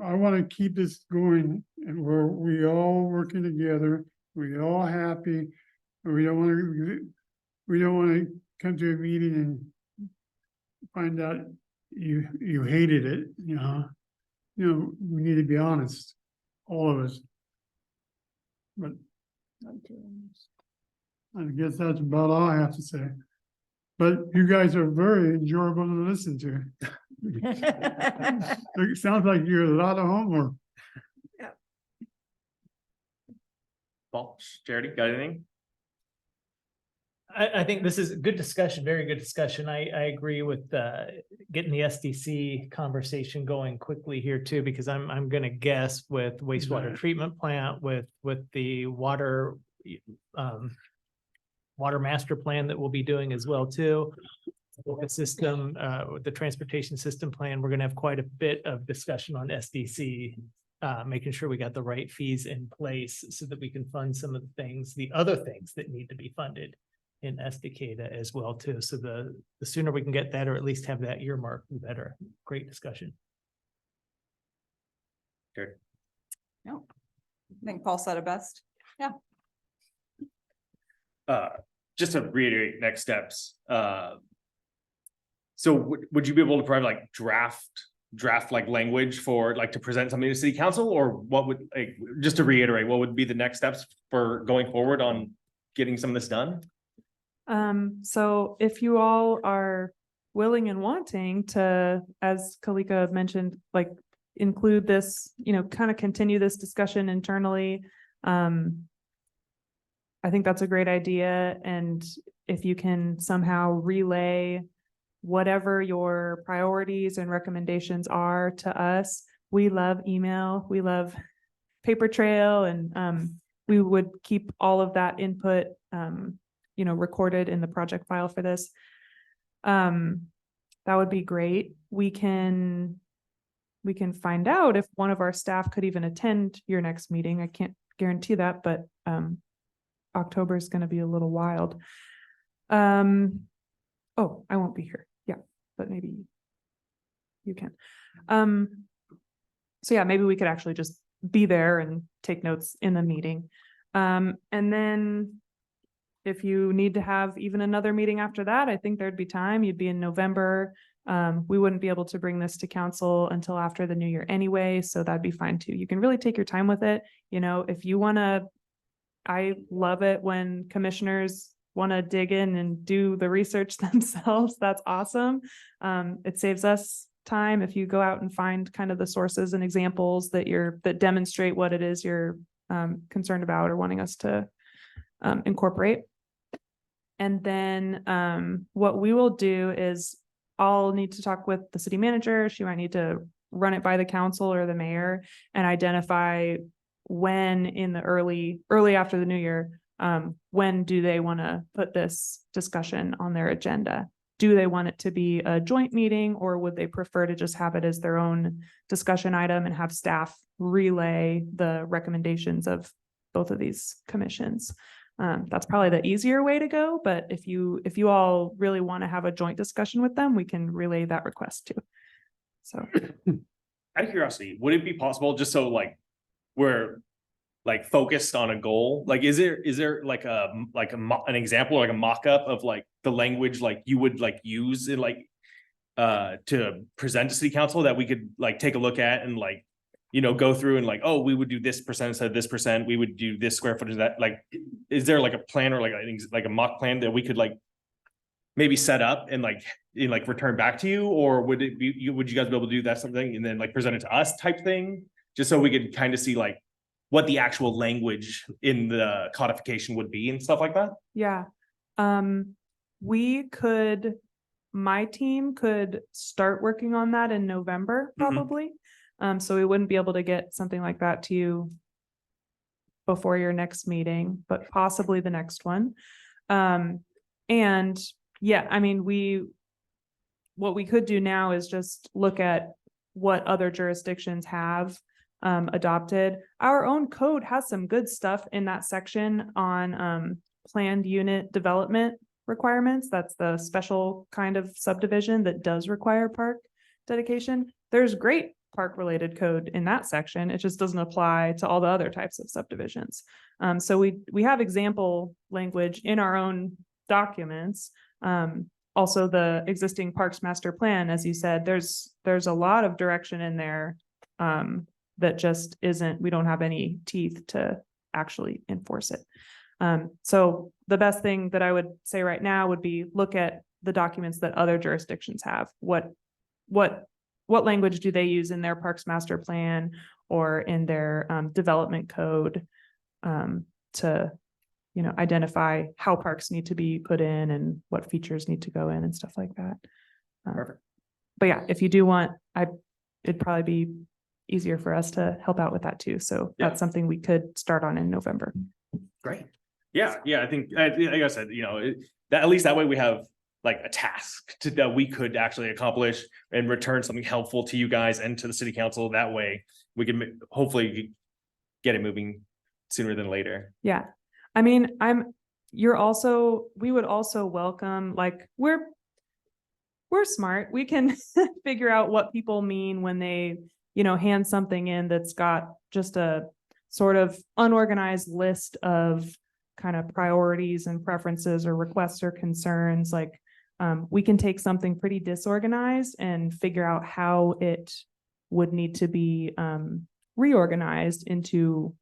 [SPEAKER 16] I wanna keep this going, and we all working together, we all happy. We don't wanna come to a meeting and find out you hated it, you know. You know, we need to be honest, all of us. But I guess that's about all I have to say. But you guys are very enjoyable to listen to. It sounds like you're a lot of homework.
[SPEAKER 1] Paul, Charity, got anything?
[SPEAKER 4] I think this is a good discussion, very good discussion. I agree with getting the SDC conversation going quickly here too, because I'm gonna guess with wastewater treatment plant, with the water water master plan that we'll be doing as well too. With the system, with the transportation system plan, we're gonna have quite a bit of discussion on SDC. Making sure we got the right fees in place so that we can fund some of the things, the other things that need to be funded in SDCADA as well too. So the sooner we can get that, or at least have that earmarked, the better. Great discussion.
[SPEAKER 1] Sure.
[SPEAKER 9] No, I think Paul said it best. Yeah.
[SPEAKER 1] Just to reiterate next steps, so would you be able to provide like draft like language for like to present something to city council, or what would, like, just to reiterate, what would be the next steps for going forward on getting some of this done?
[SPEAKER 10] So if you all are willing and wanting to, as Kalika mentioned, like include this, you know, kind of continue this discussion internally. I think that's a great idea. And if you can somehow relay whatever your priorities and recommendations are to us, we love email, we love paper trail, and we would keep all of that input you know, recorded in the project file for this. That would be great. We can find out if one of our staff could even attend your next meeting. I can't guarantee that, but October is going to be a little wild. Oh, I won't be here. Yeah, but maybe you can. So yeah, maybe we could actually just be there and take notes in the meeting. And then if you need to have even another meeting after that, I think there'd be time. You'd be in November. We wouldn't be able to bring this to council until after the new year anyway, so that'd be fine too. You can really take your time with it. You know, if you want to, I love it when commissioners want to dig in and do the research themselves. That's awesome. It saves us time if you go out and find kind of the sources and examples that demonstrate what it is you're concerned about or wanting us to incorporate. And then what we will do is I'll need to talk with the city manager. She might need to run it by the council or the mayor and identify when in the early after the new year, when do they want to put this discussion on their agenda? Do they want it to be a joint meeting, or would they prefer to just have it as their own discussion item and have staff relay the recommendations of both of these commissions? That's probably the easier way to go, but if you all really want to have a joint discussion with them, we can relay that request too. So
[SPEAKER 1] Out of curiosity, would it be possible, just so like we're like focused on a goal, like is there like an example, like a mock-up of like the language like you would like use it like to present to city council that we could like take a look at and like, you know, go through and like, oh, we would do this percent instead of this percent, we would do this square footage, that like, is there like a plan or like a mock plan that we could like maybe set up and like return back to you? Or would it be, would you guys be able to do that something and then like present it to us type thing? just so we could kind of see like what the actual language in the codification would be and stuff like that?
[SPEAKER 10] Yeah. We could, my team could start working on that in November, probably. So we wouldn't be able to get something like that to you before your next meeting, but possibly the next one. And yeah, I mean, what we could do now is just look at what other jurisdictions have adopted. Our own code has some good stuff in that section on planned unit development requirements. That's the special kind of subdivision that does require park dedication. There's great park related code in that section. It just doesn't apply to all the other types of subdivisions. So we have example language in our own documents. Also the existing parks master plan, as you said, there's a lot of direction in there that just isn't, we don't have any teeth to actually enforce it. So the best thing that I would say right now would be look at the documents that other jurisdictions have. What language do they use in their parks master plan or in their development code to, you know, identify how parks need to be put in and what features need to go in and stuff like that.
[SPEAKER 1] Perfect.
[SPEAKER 10] But yeah, if you do want, it'd probably be easier for us to help out with that too. So
[SPEAKER 1] Yeah.
[SPEAKER 10] that's something we could start on in November.
[SPEAKER 1] Great. Yeah, I think, like I said, you know, that at least that way we have like a task that we could actually accomplish and return something helpful to you guys and to the city council. That way we can hopefully get it moving sooner than later.
[SPEAKER 10] Yeah. I mean, we would also welcome, like, we're smart. We can figure out what people mean when they, you know, hand something in that's got just a sort of unorganized list of kind of priorities and preferences or requests or concerns. Like, we can take something pretty disorganized and figure out how it would need to be reorganized into,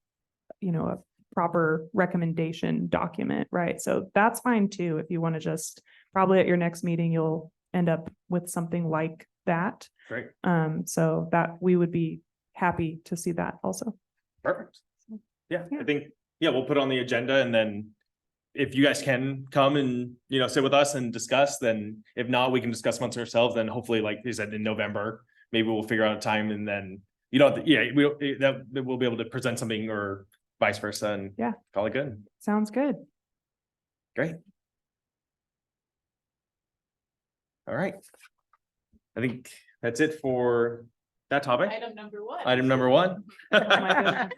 [SPEAKER 10] you know, a proper recommendation document, right? So that's fine too. If you want to just, probably at your next meeting, you'll end up with something like that.
[SPEAKER 1] Great.
[SPEAKER 10] So that we would be happy to see that also.
[SPEAKER 1] Perfect. Yeah, I think, yeah, we'll put it on the agenda, and then if you guys can come and, you know, sit with us and discuss, then if not, we can discuss amongst ourselves. Then hopefully, like you said, in November, maybe we'll figure out a time, and then, you know, we'll be able to present something or vice versa and call it good.
[SPEAKER 10] Sounds good.
[SPEAKER 1] Great. All right. I think that's it for that topic.
[SPEAKER 3] Item number one.
[SPEAKER 1] Item number one.
[SPEAKER 10] Oh my goodness.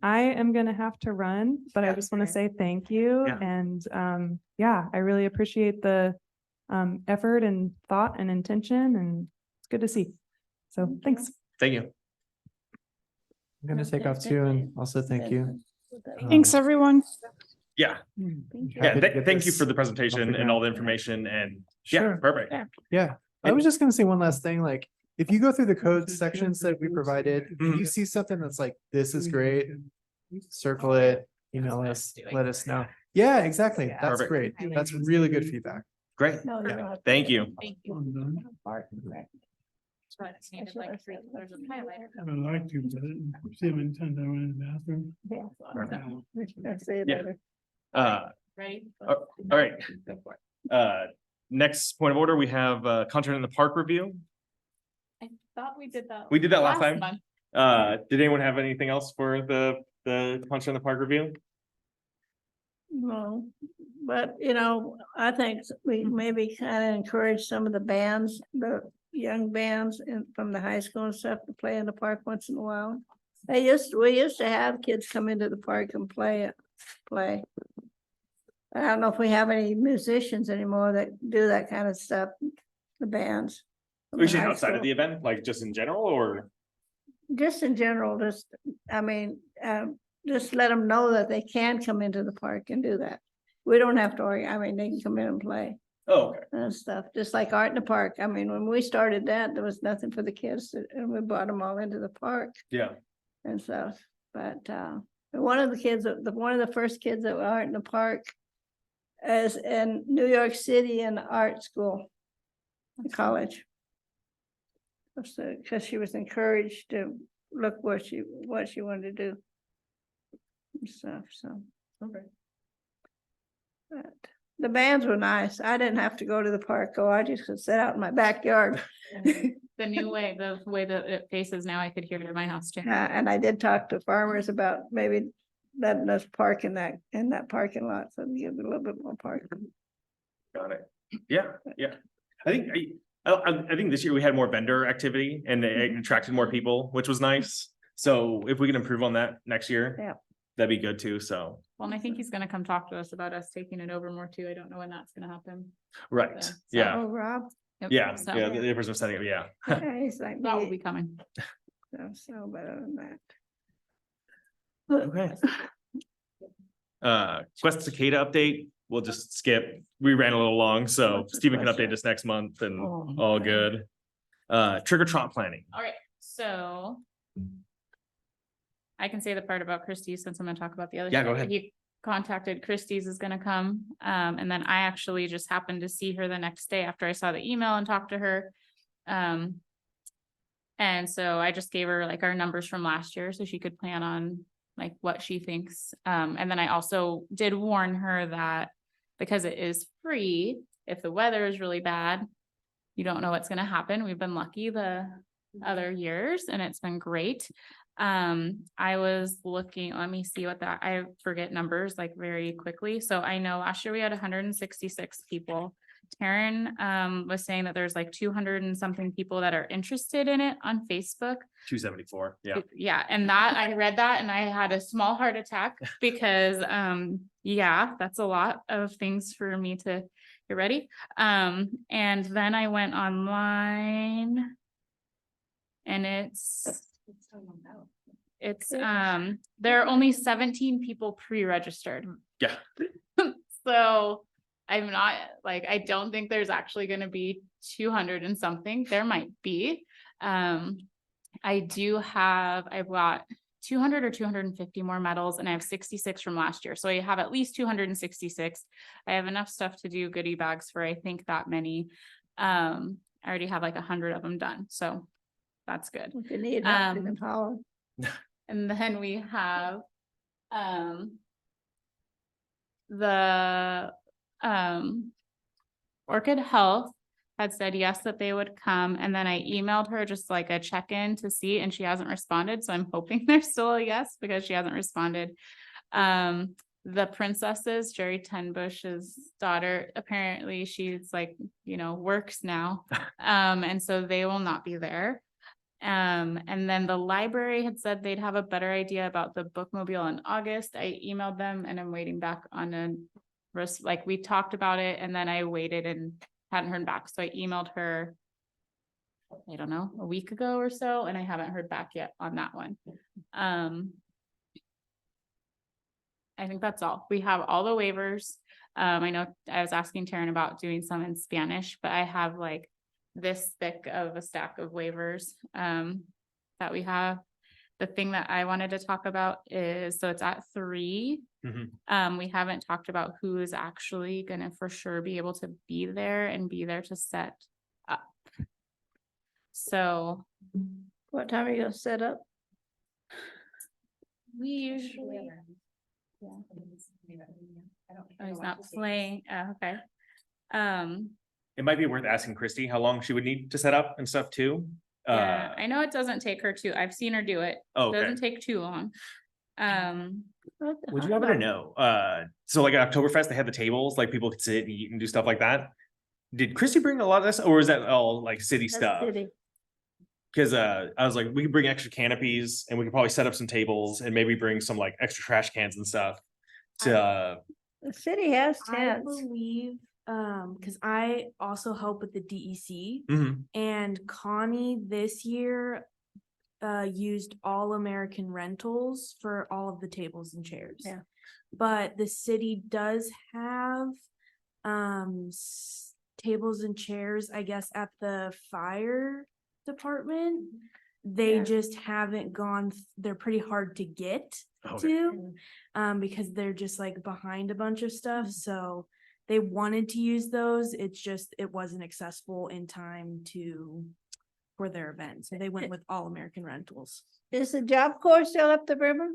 [SPEAKER 10] I am gonna have to run, but I just want to say thank you.
[SPEAKER 1] Yeah.
[SPEAKER 10] And yeah, I really appreciate the effort and thought and intention, and it's good to see. So thanks.
[SPEAKER 1] Thank you.
[SPEAKER 11] I'm gonna take off too, and also thank you.
[SPEAKER 13] Thanks, everyone.
[SPEAKER 1] Yeah. Yeah. Thank you for the presentation and all the information, and yeah,
[SPEAKER 11] Sure.
[SPEAKER 1] perfect.
[SPEAKER 11] Yeah, I was just gonna say one last thing, like, if you go through the code sections that we provided, and you see something that's like, this is great, circle it, email us, let us know. Yeah, exactly. That's
[SPEAKER 1] Perfect.
[SPEAKER 11] great. That's really good feedback.
[SPEAKER 1] Great.
[SPEAKER 7] Yeah.
[SPEAKER 1] Thank you.
[SPEAKER 3] Thank you. That's right, it's needed like 3 colors of highlighter.
[SPEAKER 16] I would like to, but see him time I went in the bathroom.
[SPEAKER 1] Yeah.
[SPEAKER 3] Ready?
[SPEAKER 1] All right. Next point of order, we have contract in the park review.
[SPEAKER 3] I thought we did that.
[SPEAKER 1] We did that last time.
[SPEAKER 3] month.
[SPEAKER 1] Did anyone have anything else for the contract in the park review?
[SPEAKER 7] No, but you know, I think we maybe kind of encourage some of the bands, the young bands from the high school and stuff to play in the park once in a while. We used to have kids come into the park and play. I don't know if we have any musicians anymore that do that kind of stuff, the bands. from
[SPEAKER 1] We
[SPEAKER 7] the
[SPEAKER 1] should
[SPEAKER 7] high
[SPEAKER 1] outside of
[SPEAKER 7] school.
[SPEAKER 1] the event, like just in general, or?
[SPEAKER 7] Just in general, just let them know that they can come into the park and do that. We don't have to worry. I mean, they can come in and play
[SPEAKER 1] Oh, okay.
[SPEAKER 7] and stuff, just like art in the park. I mean, when we started that, there was nothing for the kids and we brought them all into the park
[SPEAKER 1] Yeah.
[SPEAKER 7] and stuff. But one of the first kids that were art in the park is in New York City in art school, college. Because she was encouraged to look what she wanted to do. And stuff, so.
[SPEAKER 1] Okay.
[SPEAKER 7] But the bands were nice. I didn't have to go to the park, I just could sit out in my backyard.
[SPEAKER 3] The way that it faces now, I could hear it in my house too.
[SPEAKER 7] And I did talk to farmers about maybe letting us park in that parking lot, so give it a little bit more parking.
[SPEAKER 1] Got it. Yeah, yeah. I think this year we had more vendor activity and it attracted more people, which was nice. So if we can improve on that next year,
[SPEAKER 7] Yeah.
[SPEAKER 1] that'd be good too. So,
[SPEAKER 3] Well, and I think he's gonna come talk to us about us taking it over more too. I don't know when that's gonna happen.
[SPEAKER 1] right.
[SPEAKER 3] So-
[SPEAKER 1] Yeah.
[SPEAKER 7] Oh, Rob,
[SPEAKER 3] Yep,
[SPEAKER 1] Yeah.
[SPEAKER 3] so
[SPEAKER 1] Yeah. The person was setting up. Yeah.
[SPEAKER 7] yeah, he's like,
[SPEAKER 3] that will be coming.
[SPEAKER 7] so better than that.
[SPEAKER 1] Okay. Quest Cicada update, we'll just skip. We ran a little long, so
[SPEAKER 7] What's the
[SPEAKER 1] Stephen can
[SPEAKER 7] question?
[SPEAKER 1] update us next month and
[SPEAKER 7] Oh,
[SPEAKER 1] all
[SPEAKER 7] okay.
[SPEAKER 1] good. Trick or treat planning.
[SPEAKER 3] All right, so. I can say the part about Christie's since I'm gonna talk about the other.
[SPEAKER 1] Yeah, go
[SPEAKER 3] stuff.
[SPEAKER 1] ahead.
[SPEAKER 3] He contacted Christie's is gonna come, and then I actually just happened to see her the next day after I saw the email and talked to her. And so I just gave her like our numbers from last year so she could plan on like what she thinks. And then I also did warn her that because it is free, if the weather is really bad, you don't know what's gonna happen. We've been lucky the other years and it's been great. I was looking, let me see what I forget numbers like very quickly. So I know last year we had 166 people. Taryn was saying that there's like 200 and something people that are interested in it on Facebook.
[SPEAKER 1] 274. Yeah.
[SPEAKER 3] Yeah, and that I read that and I had a small heart attack because yeah, that's a lot of things for me to get ready. And then I went online and there are only 17 people pre-registered.
[SPEAKER 1] Yeah.
[SPEAKER 3] So I'm not like, I don't think there's actually going to be 200 and something. There might be. I've got 200 or 250 more medals and I have 66 from last year. So I have at least 266. I have enough stuff to do goodie bags for, I think, that many. I already have like 100 of them done. So that's good.
[SPEAKER 7] If you need help, you can holler.
[SPEAKER 3] And then we have, the, Orchid Health had said yes, that they would come. And then I emailed her just like a check-in to see, and she hasn't responded. So I'm hoping there's still a yes because she hasn't responded. The princesses, Jerry Tenbush's daughter, apparently she's like, works now. And so they will not be there. And then the library had said they'd have a better idea about the bookmobile in August. I emailed them and I'm waiting back on like we talked about it and then I waited and hadn't heard back. So I emailed her, I don't know, a week ago or so, and I haven't heard back yet on that one. I think that's all. We have all the waivers. I know I was asking Taryn about doing some in Spanish, but I have like this thick of a stack of waivers that we have. The thing that I wanted to talk about is, so it's at 3. We haven't talked about who is actually gonna for sure be able to be there and be there to set up. So
[SPEAKER 7] What time are you gonna set up?
[SPEAKER 3] we usually. Oh, he's not playing. Okay.
[SPEAKER 1] It might be worth asking Christy how long she would need to set up and stuff too.
[SPEAKER 3] Yeah, I know it doesn't take her too. I've seen her do it.
[SPEAKER 1] Oh,
[SPEAKER 3] It
[SPEAKER 1] okay.
[SPEAKER 3] doesn't take too long.
[SPEAKER 1] Would you happen to know? So like at Oktoberfest, they had the tables, like people could sit and eat and do stuff like that. Did Christy bring a lot of this, or is that all like city
[SPEAKER 7] That's
[SPEAKER 1] stuff?
[SPEAKER 7] city.
[SPEAKER 1] Because I was like, we could bring extra canopies and we could probably set up some tables and maybe bring some like extra trash cans and stuff. To
[SPEAKER 7] The city has
[SPEAKER 2] I
[SPEAKER 7] tents.
[SPEAKER 2] believe, because I also help with the DEC,
[SPEAKER 1] mhm.
[SPEAKER 2] and Connie this year used All American Rentals for all of the tables and chairs.
[SPEAKER 7] Yeah.
[SPEAKER 2] But the city does have tables and chairs, I guess, at the fire department. They
[SPEAKER 7] Yeah.
[SPEAKER 2] just haven't gone, they're pretty hard to get to, because they're just like behind a bunch of stuff. So they wanted to use those. It's just, it wasn't accessible in time for their event. So they went with All American Rentals.
[SPEAKER 7] Is the Job Corps still up the river?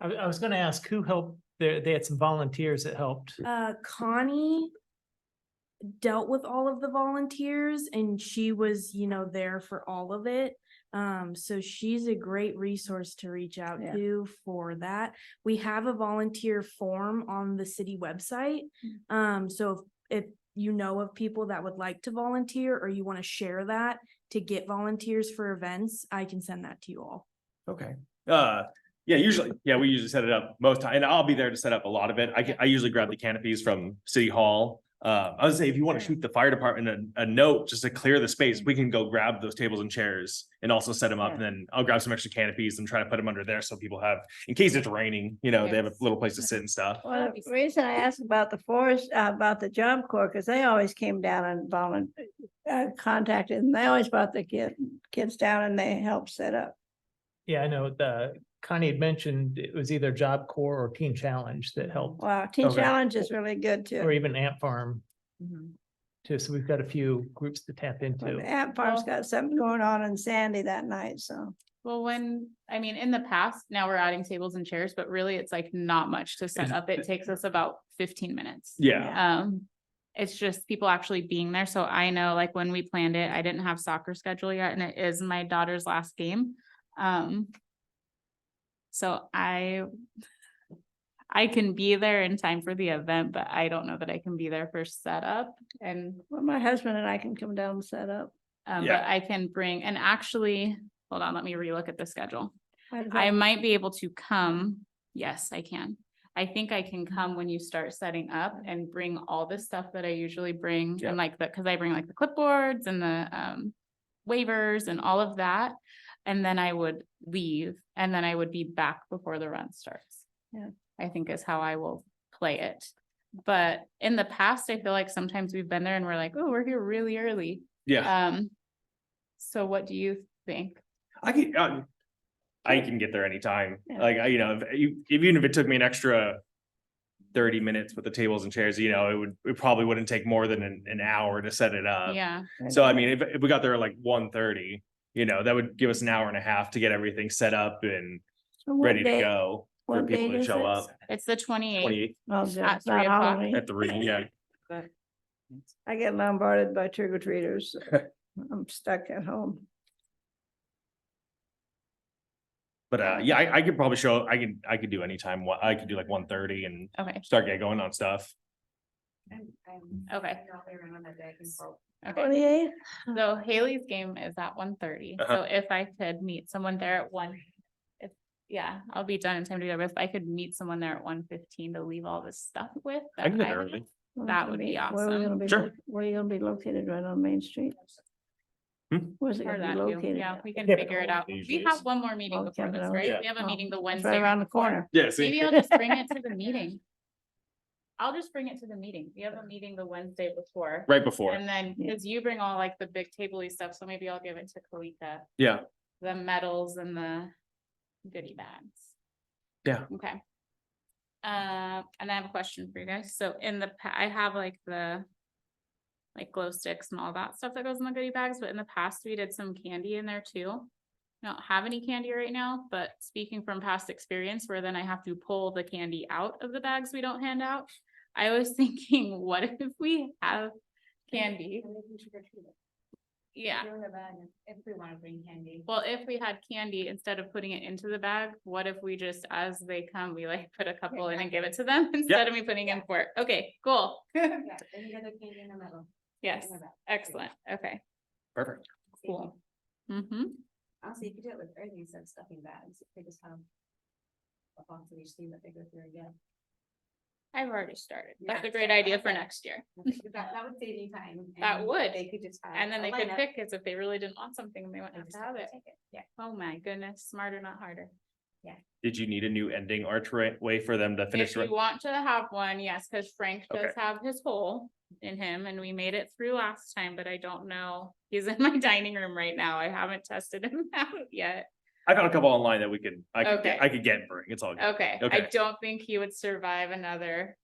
[SPEAKER 4] I was gonna ask who helped, they had some volunteers that helped.
[SPEAKER 2] Connie dealt with all of the volunteers and she was, there for all of it. So she's a great resource to reach out
[SPEAKER 7] Yeah.
[SPEAKER 2] to for that. We have a volunteer form on the city website. So if you know of people that would like to volunteer or you want to share that to get volunteers for events, I can send that to you all.
[SPEAKER 1] Okay. We usually set it up most time, and I'll be there to set up a lot of it. I usually grab the canopies from City Hall. I would say if you want to shoot the fire department a note just to clear the space, we can go grab those tables and chairs and also set them up.
[SPEAKER 7] Yeah.
[SPEAKER 1] And then I'll grab some extra canopies and try to put them under there so people have, in case it's raining, they have a little place to sit and stuff.
[SPEAKER 7] Well, the reason I asked about the forest, about the Job Corps, because they always came down and contacted, and they always brought the kids down and they helped set up.
[SPEAKER 4] Yeah, I know Connie had mentioned it was either Job Corps or Teen Challenge that helped,
[SPEAKER 7] Wow, Teen
[SPEAKER 1] Okay.
[SPEAKER 7] Challenge is really good too.
[SPEAKER 4] or even Ant Farm
[SPEAKER 7] Mhm.
[SPEAKER 4] too. So we've got a few groups to tap
[SPEAKER 7] Well,
[SPEAKER 4] into.
[SPEAKER 7] the Ant Farm's got something going on in Sandy that night, so.
[SPEAKER 3] Well, in the past, now we're adding tables and chairs, but really it's like not much to set up. It takes us about 15 minutes.
[SPEAKER 1] Yeah.
[SPEAKER 3] It's just people actually being there. So I know like when we planned it, I didn't have soccer schedule yet and it is my daughter's last game. So I can be there in time for the event, but I don't know that I can be there for setup and,
[SPEAKER 7] Well, my husband and I can come down and set up.
[SPEAKER 3] but
[SPEAKER 1] Yeah.
[SPEAKER 3] I can bring, and actually, hold on, let me relook at the schedule.
[SPEAKER 7] How does
[SPEAKER 3] I
[SPEAKER 7] that-
[SPEAKER 3] might be able to come. Yes, I can. I think I can come when you start setting up and bring all the stuff that I usually bring
[SPEAKER 1] Yeah.
[SPEAKER 3] and like cause I bring like the clipboards and the waivers and all of that. And then I would leave and then I would be back before the run starts.
[SPEAKER 7] Yeah.
[SPEAKER 3] I think is how I will play it. But in the past, I feel like sometimes we've been there and we're like, oh, we're here really early.
[SPEAKER 1] Yeah.
[SPEAKER 3] So what do you think?
[SPEAKER 1] I can get there anytime.
[SPEAKER 7] Yeah.
[SPEAKER 1] Like, even if it took me an extra 30 minutes with the tables and chairs, it probably wouldn't take more than an hour to set it up.
[SPEAKER 3] Yeah.
[SPEAKER 1] So I mean, if we got there at like 1:30, that would give us an hour and a half to get everything set up and
[SPEAKER 7] So what
[SPEAKER 1] ready to
[SPEAKER 7] date-
[SPEAKER 1] go for
[SPEAKER 7] what
[SPEAKER 1] people
[SPEAKER 7] date
[SPEAKER 1] to
[SPEAKER 7] is
[SPEAKER 1] show
[SPEAKER 7] it?
[SPEAKER 1] up.
[SPEAKER 3] It's the 28th.
[SPEAKER 1] 28th
[SPEAKER 7] Oh, good.
[SPEAKER 3] At
[SPEAKER 7] It's not
[SPEAKER 3] 3 o'clock.
[SPEAKER 7] Halloween.
[SPEAKER 1] at 3, yeah.
[SPEAKER 7] I get bombarded by trick or treaters. I'm stuck at home.
[SPEAKER 1] But I could probably show, I could do anytime. I could do like 1:30 and
[SPEAKER 3] Okay,
[SPEAKER 1] start getting going on stuff.
[SPEAKER 3] okay. Okay,
[SPEAKER 7] 28th?
[SPEAKER 3] so Haley's game is at 1:30, so
[SPEAKER 1] Uh-huh.
[SPEAKER 3] if I could meet someone there at I'll be done in time to go, but if I could meet someone there at 1:15 to leave all this stuff with.
[SPEAKER 1] I can
[SPEAKER 3] that
[SPEAKER 1] get there early.
[SPEAKER 3] That would be
[SPEAKER 7] Where are we
[SPEAKER 3] awesome.
[SPEAKER 7] gonna be
[SPEAKER 1] Sure.
[SPEAKER 7] Where are you gonna be located, right on Main Street?
[SPEAKER 1] Hmm?
[SPEAKER 7] Where's it
[SPEAKER 3] Or
[SPEAKER 7] gonna
[SPEAKER 3] that
[SPEAKER 7] be
[SPEAKER 3] too.
[SPEAKER 7] located?
[SPEAKER 3] Yeah, we can
[SPEAKER 4] Yeah.
[SPEAKER 3] figure it out. We
[SPEAKER 1] Usually
[SPEAKER 3] have
[SPEAKER 1] it's-
[SPEAKER 3] one more meeting
[SPEAKER 7] Oh,
[SPEAKER 3] before this,
[SPEAKER 7] Kevin,
[SPEAKER 3] right?
[SPEAKER 1] yeah.
[SPEAKER 3] We have a
[SPEAKER 7] Oh,
[SPEAKER 3] meeting the
[SPEAKER 7] It's
[SPEAKER 3] Wednesday.
[SPEAKER 7] right around the
[SPEAKER 3] before.
[SPEAKER 7] corner.
[SPEAKER 1] Yeah, see.
[SPEAKER 3] Maybe I'll just bring it to the meeting. I'll just bring it to the meeting. We have a meeting the Wednesday before.
[SPEAKER 1] Right before.
[SPEAKER 3] And then,
[SPEAKER 7] Yeah.
[SPEAKER 3] cause you bring all like the big tabley stuff, so maybe I'll give it to Kalika,
[SPEAKER 1] Yeah.
[SPEAKER 3] the medals and the goodie bags.
[SPEAKER 1] Yeah.
[SPEAKER 3] Okay. And I have a question for you guys. So I have like the glow sticks and all that stuff that goes in the goodie bags, but in the past we did some candy in there too. I don't have any candy right now, but speaking from past experience where then I have to pull the candy out of the bags we don't hand out. I was thinking, what if we have candy? Yeah.
[SPEAKER 15] If we want to bring candy.
[SPEAKER 3] Well, if we had candy, instead of putting it into the bag, what if we just, as they come, we like put a couple in and give it to them instead of me putting in for it? Okay, cool.
[SPEAKER 15] Yeah, then you got the candy in the middle.
[SPEAKER 3] Yes,
[SPEAKER 15] In the back.
[SPEAKER 3] excellent. Okay,
[SPEAKER 1] Perfect.
[SPEAKER 3] cool. Mm-hmm.
[SPEAKER 15] Honestly, you could do it with everything instead of stuffing bags. They just have a box of each thing that they go through again.
[SPEAKER 3] I've already started. That's
[SPEAKER 15] Yeah.
[SPEAKER 3] a great idea for next year.
[SPEAKER 15] That would save you time.
[SPEAKER 3] That
[SPEAKER 15] and
[SPEAKER 3] would.
[SPEAKER 15] They could just. have
[SPEAKER 3] And then
[SPEAKER 15] a
[SPEAKER 3] they could
[SPEAKER 15] lineup
[SPEAKER 3] pick it if they really didn't want something and they wouldn't
[SPEAKER 15] and
[SPEAKER 3] have
[SPEAKER 15] just
[SPEAKER 3] to have it.
[SPEAKER 15] take Yeah.
[SPEAKER 3] Oh my goodness, smarter, not harder.
[SPEAKER 1] Did you need a new ending archway for them to finish?
[SPEAKER 3] If you want to have one, yes, because Frank does
[SPEAKER 1] Okay.
[SPEAKER 3] have his hole in him and we made it through last time, but I don't know. He's in my dining room right now. I haven't tested him out yet.
[SPEAKER 1] I found a couple online that
[SPEAKER 3] Okay.
[SPEAKER 1] I could get and bring. It's all good.
[SPEAKER 3] Okay, I
[SPEAKER 1] Okay.
[SPEAKER 3] don't think he would survive another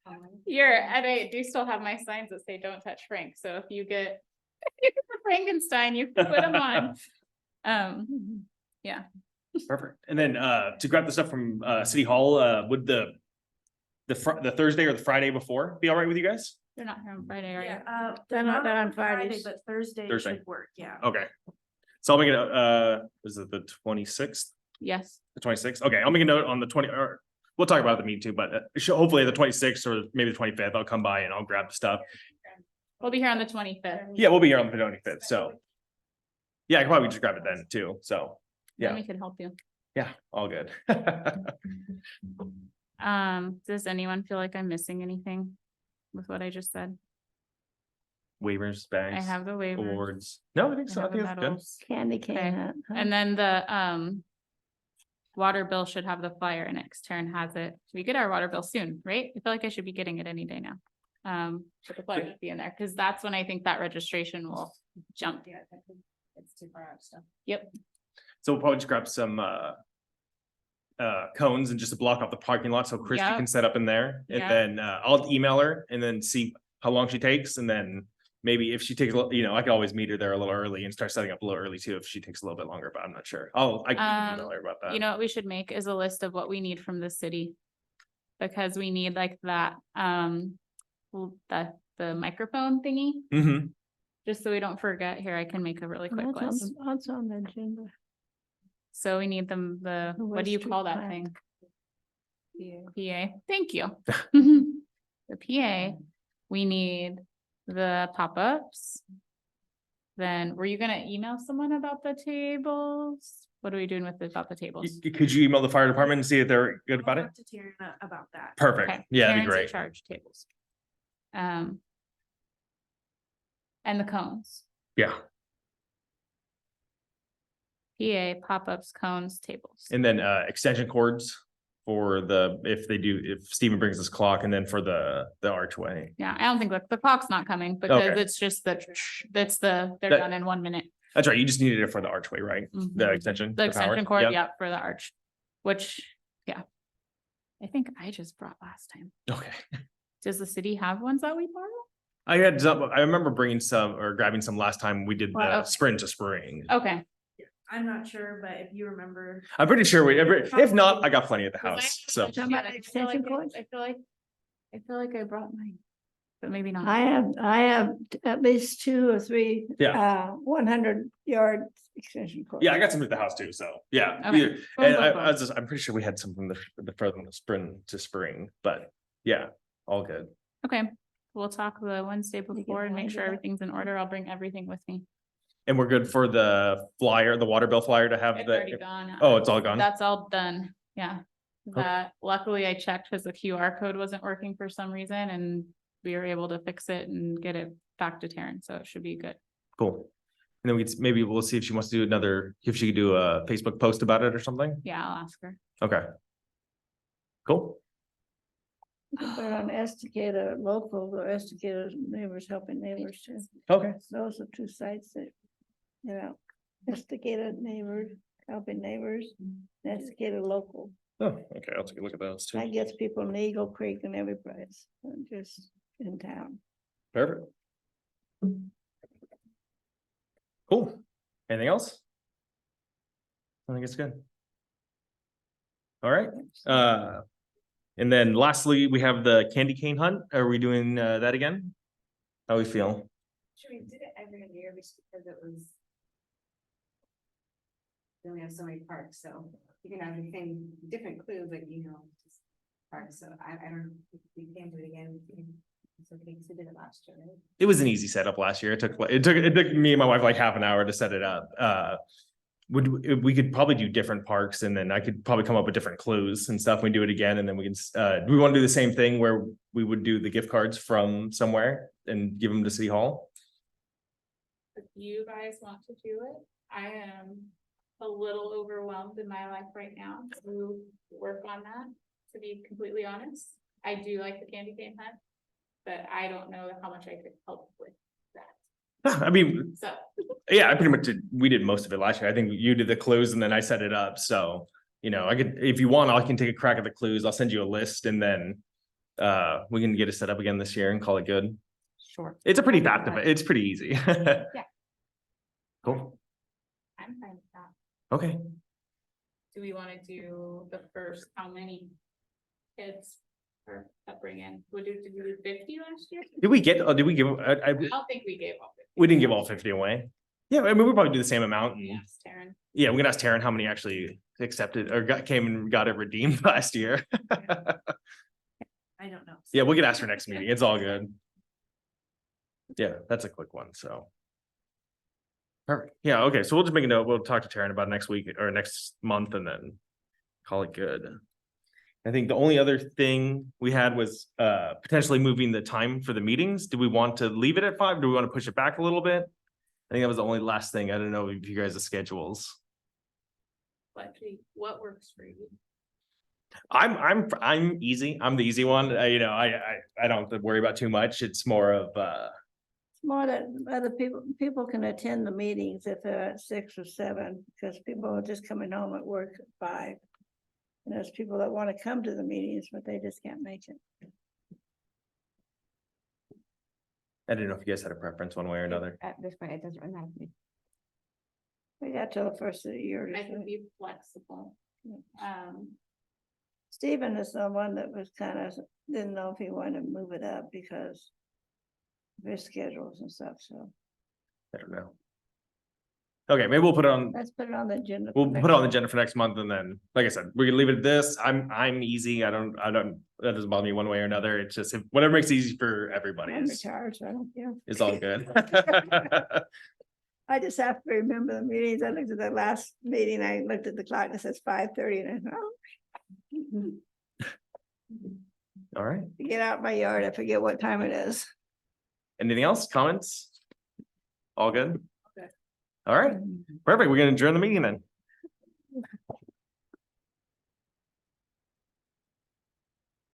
[SPEAKER 15] Um,
[SPEAKER 3] year. And I do still have my signs that say don't touch Frank. So if you get Frankenstein, you can put them on. Yeah.
[SPEAKER 1] Perfect. And then to grab the stuff from City Hall, would the Thursday or the Friday before be all right with you guys?
[SPEAKER 3] They're not here on Friday, are you?
[SPEAKER 2] Yeah,
[SPEAKER 7] They're not there on
[SPEAKER 2] Friday,
[SPEAKER 7] Fridays.
[SPEAKER 2] but Thursday
[SPEAKER 1] Thursday.
[SPEAKER 2] should work, yeah.
[SPEAKER 1] Okay. So I'll make it is it the 26th?
[SPEAKER 3] Yes.
[SPEAKER 1] The 26th? Okay, I'll make a note on the 20 or we'll talk about the meeting too, but hopefully the 26th or maybe the 25th, I'll come by and I'll grab the stuff.
[SPEAKER 3] We'll be here on the 25th.
[SPEAKER 1] Yeah, we'll be here on the 25th. So yeah, I can probably just grab it then too. So
[SPEAKER 3] Then
[SPEAKER 1] yeah,
[SPEAKER 3] we can help you.
[SPEAKER 1] yeah, all good.
[SPEAKER 3] Does anyone feel like I'm missing anything with what I just said?
[SPEAKER 1] Waivers,
[SPEAKER 3] I
[SPEAKER 1] bags,
[SPEAKER 3] have the waiver.
[SPEAKER 1] awards. No, I think
[SPEAKER 3] I
[SPEAKER 1] so. I
[SPEAKER 3] have the
[SPEAKER 1] think that's good.
[SPEAKER 3] medals.
[SPEAKER 7] Candy
[SPEAKER 3] Okay.
[SPEAKER 7] cane. Huh?
[SPEAKER 3] And then the water bill should have the flyer in it, 'cause Taryn has it. We get our water bill soon, right? I feel like I should be getting it any day now. But the flyer should be in there, because that's when I think that registration will jump.
[SPEAKER 15] It's too far out stuff.
[SPEAKER 3] Yep.
[SPEAKER 1] So we'll probably just grab some cones and just to block off the parking lot so Christy
[SPEAKER 3] Yeah.
[SPEAKER 1] can set up in there. And
[SPEAKER 3] Yeah.
[SPEAKER 1] then I'll email her and then see how long she takes. And then maybe if she takes, I can always meet her there a little early and start setting up a little early too, if she takes a little bit longer, but I'm not sure. I can email her about that.
[SPEAKER 3] You know what we should make is a list of what we need from the city. Because we need like that, the microphone thingy,
[SPEAKER 1] Mm-hmm.
[SPEAKER 3] just so we don't forget. Here, I can make a really quick list.
[SPEAKER 7] That's on the agenda.
[SPEAKER 3] So we need them, what do
[SPEAKER 7] West
[SPEAKER 3] you
[SPEAKER 7] Street
[SPEAKER 3] call that
[SPEAKER 7] plaque.
[SPEAKER 3] thing? PA, thank you. The PA, we need the pop-ups. Then were you gonna email someone about the tables? What are we doing about the tables?
[SPEAKER 1] Could you email the fire department and see if they're good about
[SPEAKER 2] I'll
[SPEAKER 1] it?
[SPEAKER 2] talk to Taryn about that.
[SPEAKER 1] Perfect.
[SPEAKER 3] Okay,
[SPEAKER 1] Yeah, that'd be
[SPEAKER 3] Karen's in
[SPEAKER 1] great.
[SPEAKER 3] charge tables. And the cones,
[SPEAKER 1] Yeah.
[SPEAKER 3] PA, pop-ups, cones, tables.
[SPEAKER 1] And then extension cords for if Steven brings his clock and then for the archway.
[SPEAKER 3] Yeah, I don't think the clock's not coming because
[SPEAKER 1] Okay.
[SPEAKER 3] it's just they're
[SPEAKER 1] That-
[SPEAKER 3] done in 1 minute.
[SPEAKER 1] That's right. You just needed it for the archway, right? The
[SPEAKER 3] Mhm.
[SPEAKER 1] extension.
[SPEAKER 3] The
[SPEAKER 1] power?
[SPEAKER 3] extension cord,
[SPEAKER 1] Yep.
[SPEAKER 3] yeah, for the arch, which, yeah. I think I just brought last time.
[SPEAKER 1] Okay.
[SPEAKER 3] Does the city have ones that we borrow?
[SPEAKER 1] I remember bringing some or grabbing some last time we did the
[SPEAKER 3] Well, okay.
[SPEAKER 1] sprint to spring.
[SPEAKER 3] Okay.
[SPEAKER 2] I'm not sure, but if you remember.
[SPEAKER 1] I'm pretty sure if not, I got plenty at the house. So
[SPEAKER 7] Talking about
[SPEAKER 3] Yeah, I feel
[SPEAKER 7] extension
[SPEAKER 3] like
[SPEAKER 7] cords?
[SPEAKER 3] I feel like I brought mine, but maybe not.
[SPEAKER 7] I have at least 2 or 3.
[SPEAKER 1] Yeah.
[SPEAKER 7] 100-yard extension cords.
[SPEAKER 1] yeah, I got some at the house too. So yeah.
[SPEAKER 3] Okay.
[SPEAKER 1] either-
[SPEAKER 3] Boom,
[SPEAKER 1] And
[SPEAKER 3] boom, boom.
[SPEAKER 1] I'm pretty sure we had some from the further sprint to spring, but yeah, all good.
[SPEAKER 3] Okay, we'll talk the Wednesday
[SPEAKER 7] can
[SPEAKER 3] before and make
[SPEAKER 7] wind
[SPEAKER 3] sure
[SPEAKER 7] it up.
[SPEAKER 3] everything's in order. I'll bring everything with me.
[SPEAKER 1] And we're good for the flyer, the water bill flyer to have
[SPEAKER 3] It's
[SPEAKER 1] the.
[SPEAKER 3] already gone.
[SPEAKER 1] Oh, it's all gone.
[SPEAKER 3] That's all done, yeah.
[SPEAKER 1] Okay.
[SPEAKER 3] That luckily I checked because the QR code wasn't working for some reason and we were able to fix it and get it back to Taryn, so it should be good.
[SPEAKER 1] Cool. And then maybe we'll see if she wants to do if she could do a Facebook post about it or something.
[SPEAKER 3] Yeah, I'll ask her.
[SPEAKER 1] Okay. Cool.
[SPEAKER 7] They're on Esticator local, or Esticator neighbors helping neighbors too.
[SPEAKER 1] Okay.
[SPEAKER 7] Those are 2 sites that, Esticator neighbor helping neighbors, Esticator local.
[SPEAKER 1] Oh, okay. I'll take a look at those too.
[SPEAKER 7] That gets people in Eagle Creek and every place, just in town.
[SPEAKER 1] Perfect. Cool. Anything else? I think it's good. All right. And then lastly, we have the candy cane hunt. Are we doing that again? How we feel?
[SPEAKER 15] Sure, we did it every year just because it was. We only have so many parks, so you can have the same, different clues, like, just parks, so I don't, we can do it again. It's okay, because we did it last year, right?
[SPEAKER 1] It was an easy setup last year. It took me and my wife like half an hour to set it up. We could probably do different parks and then I could probably come up with different clues and stuff. We do it again and then we can, do we want to do the same thing where we would do the gift cards from somewhere and give them to City Hall?
[SPEAKER 3] If you guys want to do it, I am a little overwhelmed in my life right now to work on that, to be completely honest. I do like the candy cane hunt, but I don't know how much I could help with that.
[SPEAKER 1] I mean,
[SPEAKER 3] So,
[SPEAKER 1] yeah, I pretty much we did most of it last year. I think you did the clues and then I set it up. So, I could, if you want, I can take a crack at the clues. I'll send you a list and then we can get it set up again this year and call it good.
[SPEAKER 5] Sure.
[SPEAKER 1] It's a pretty fast event. It's pretty easy.
[SPEAKER 3] Yeah.
[SPEAKER 1] Cool.
[SPEAKER 3] I'm fine with that.
[SPEAKER 1] Okay.
[SPEAKER 3] Do we want to do the first, how many kids are that bring in? Did we do 50 last year?
[SPEAKER 1] Did we give,
[SPEAKER 3] I don't think we gave all 50.
[SPEAKER 1] we didn't give all 50 away. Yeah, I mean, we'll probably do the same amount. And
[SPEAKER 3] Yes, Taryn.
[SPEAKER 1] yeah, we can ask Taryn how many actually accepted or came and got it redeemed last year.
[SPEAKER 2] I don't know.
[SPEAKER 1] Yeah, we'll get asked for next meeting. It's all good. Yeah, that's a quick one, so. Perfect. Yeah, okay, so we'll just make a note. We'll talk to Taryn about next week or next month and then call it good. I think the only other thing we had was potentially moving the time for the meetings. Do we want to leave it at 5? Do we want to push it back a little bit? I think that was the only last thing. I don't know if you guys' schedules.
[SPEAKER 3] What works for you?
[SPEAKER 1] I'm easy. I'm the easy one. I don't have to worry about too much. It's more of
[SPEAKER 7] More that other people can attend the meetings if they're at 6 or 7, because people are just coming home at work at 5. And there's people that want to come to the meetings, but they just can't make it.
[SPEAKER 1] I didn't know if you guys had a preference one way or another.
[SPEAKER 5] At this point, it doesn't really matter to me.
[SPEAKER 7] We got till the first of the year. to
[SPEAKER 3] I
[SPEAKER 7] do
[SPEAKER 3] can
[SPEAKER 7] it.
[SPEAKER 3] be flexible.
[SPEAKER 7] Stephen is the one that was kind of, didn't know if he wanted to move it up because of his schedules and stuff, so
[SPEAKER 1] I don't know. Okay, maybe we'll put it on.
[SPEAKER 7] let's put it on the agenda.
[SPEAKER 1] We'll
[SPEAKER 7] for
[SPEAKER 1] put it on the
[SPEAKER 7] next
[SPEAKER 1] agenda for next month, and then, like I said, we can leave it at this. I'm easy. I don't. That doesn't bother me one way or another. It's just whatever makes it easy for everybody
[SPEAKER 7] month. I'm
[SPEAKER 1] is
[SPEAKER 7] retired, so I don't care.
[SPEAKER 1] all good.
[SPEAKER 7] I just have to remember the meetings. I looked at the last meeting, I looked at the clock, and it says 5:30 and I thought, oh,
[SPEAKER 1] All right.
[SPEAKER 7] get out my yard, I forget what time it is.
[SPEAKER 1] Anything else? Comments? All good.
[SPEAKER 7] Okay.
[SPEAKER 1] All right. Perfect. We're gonna adjourn the meeting then.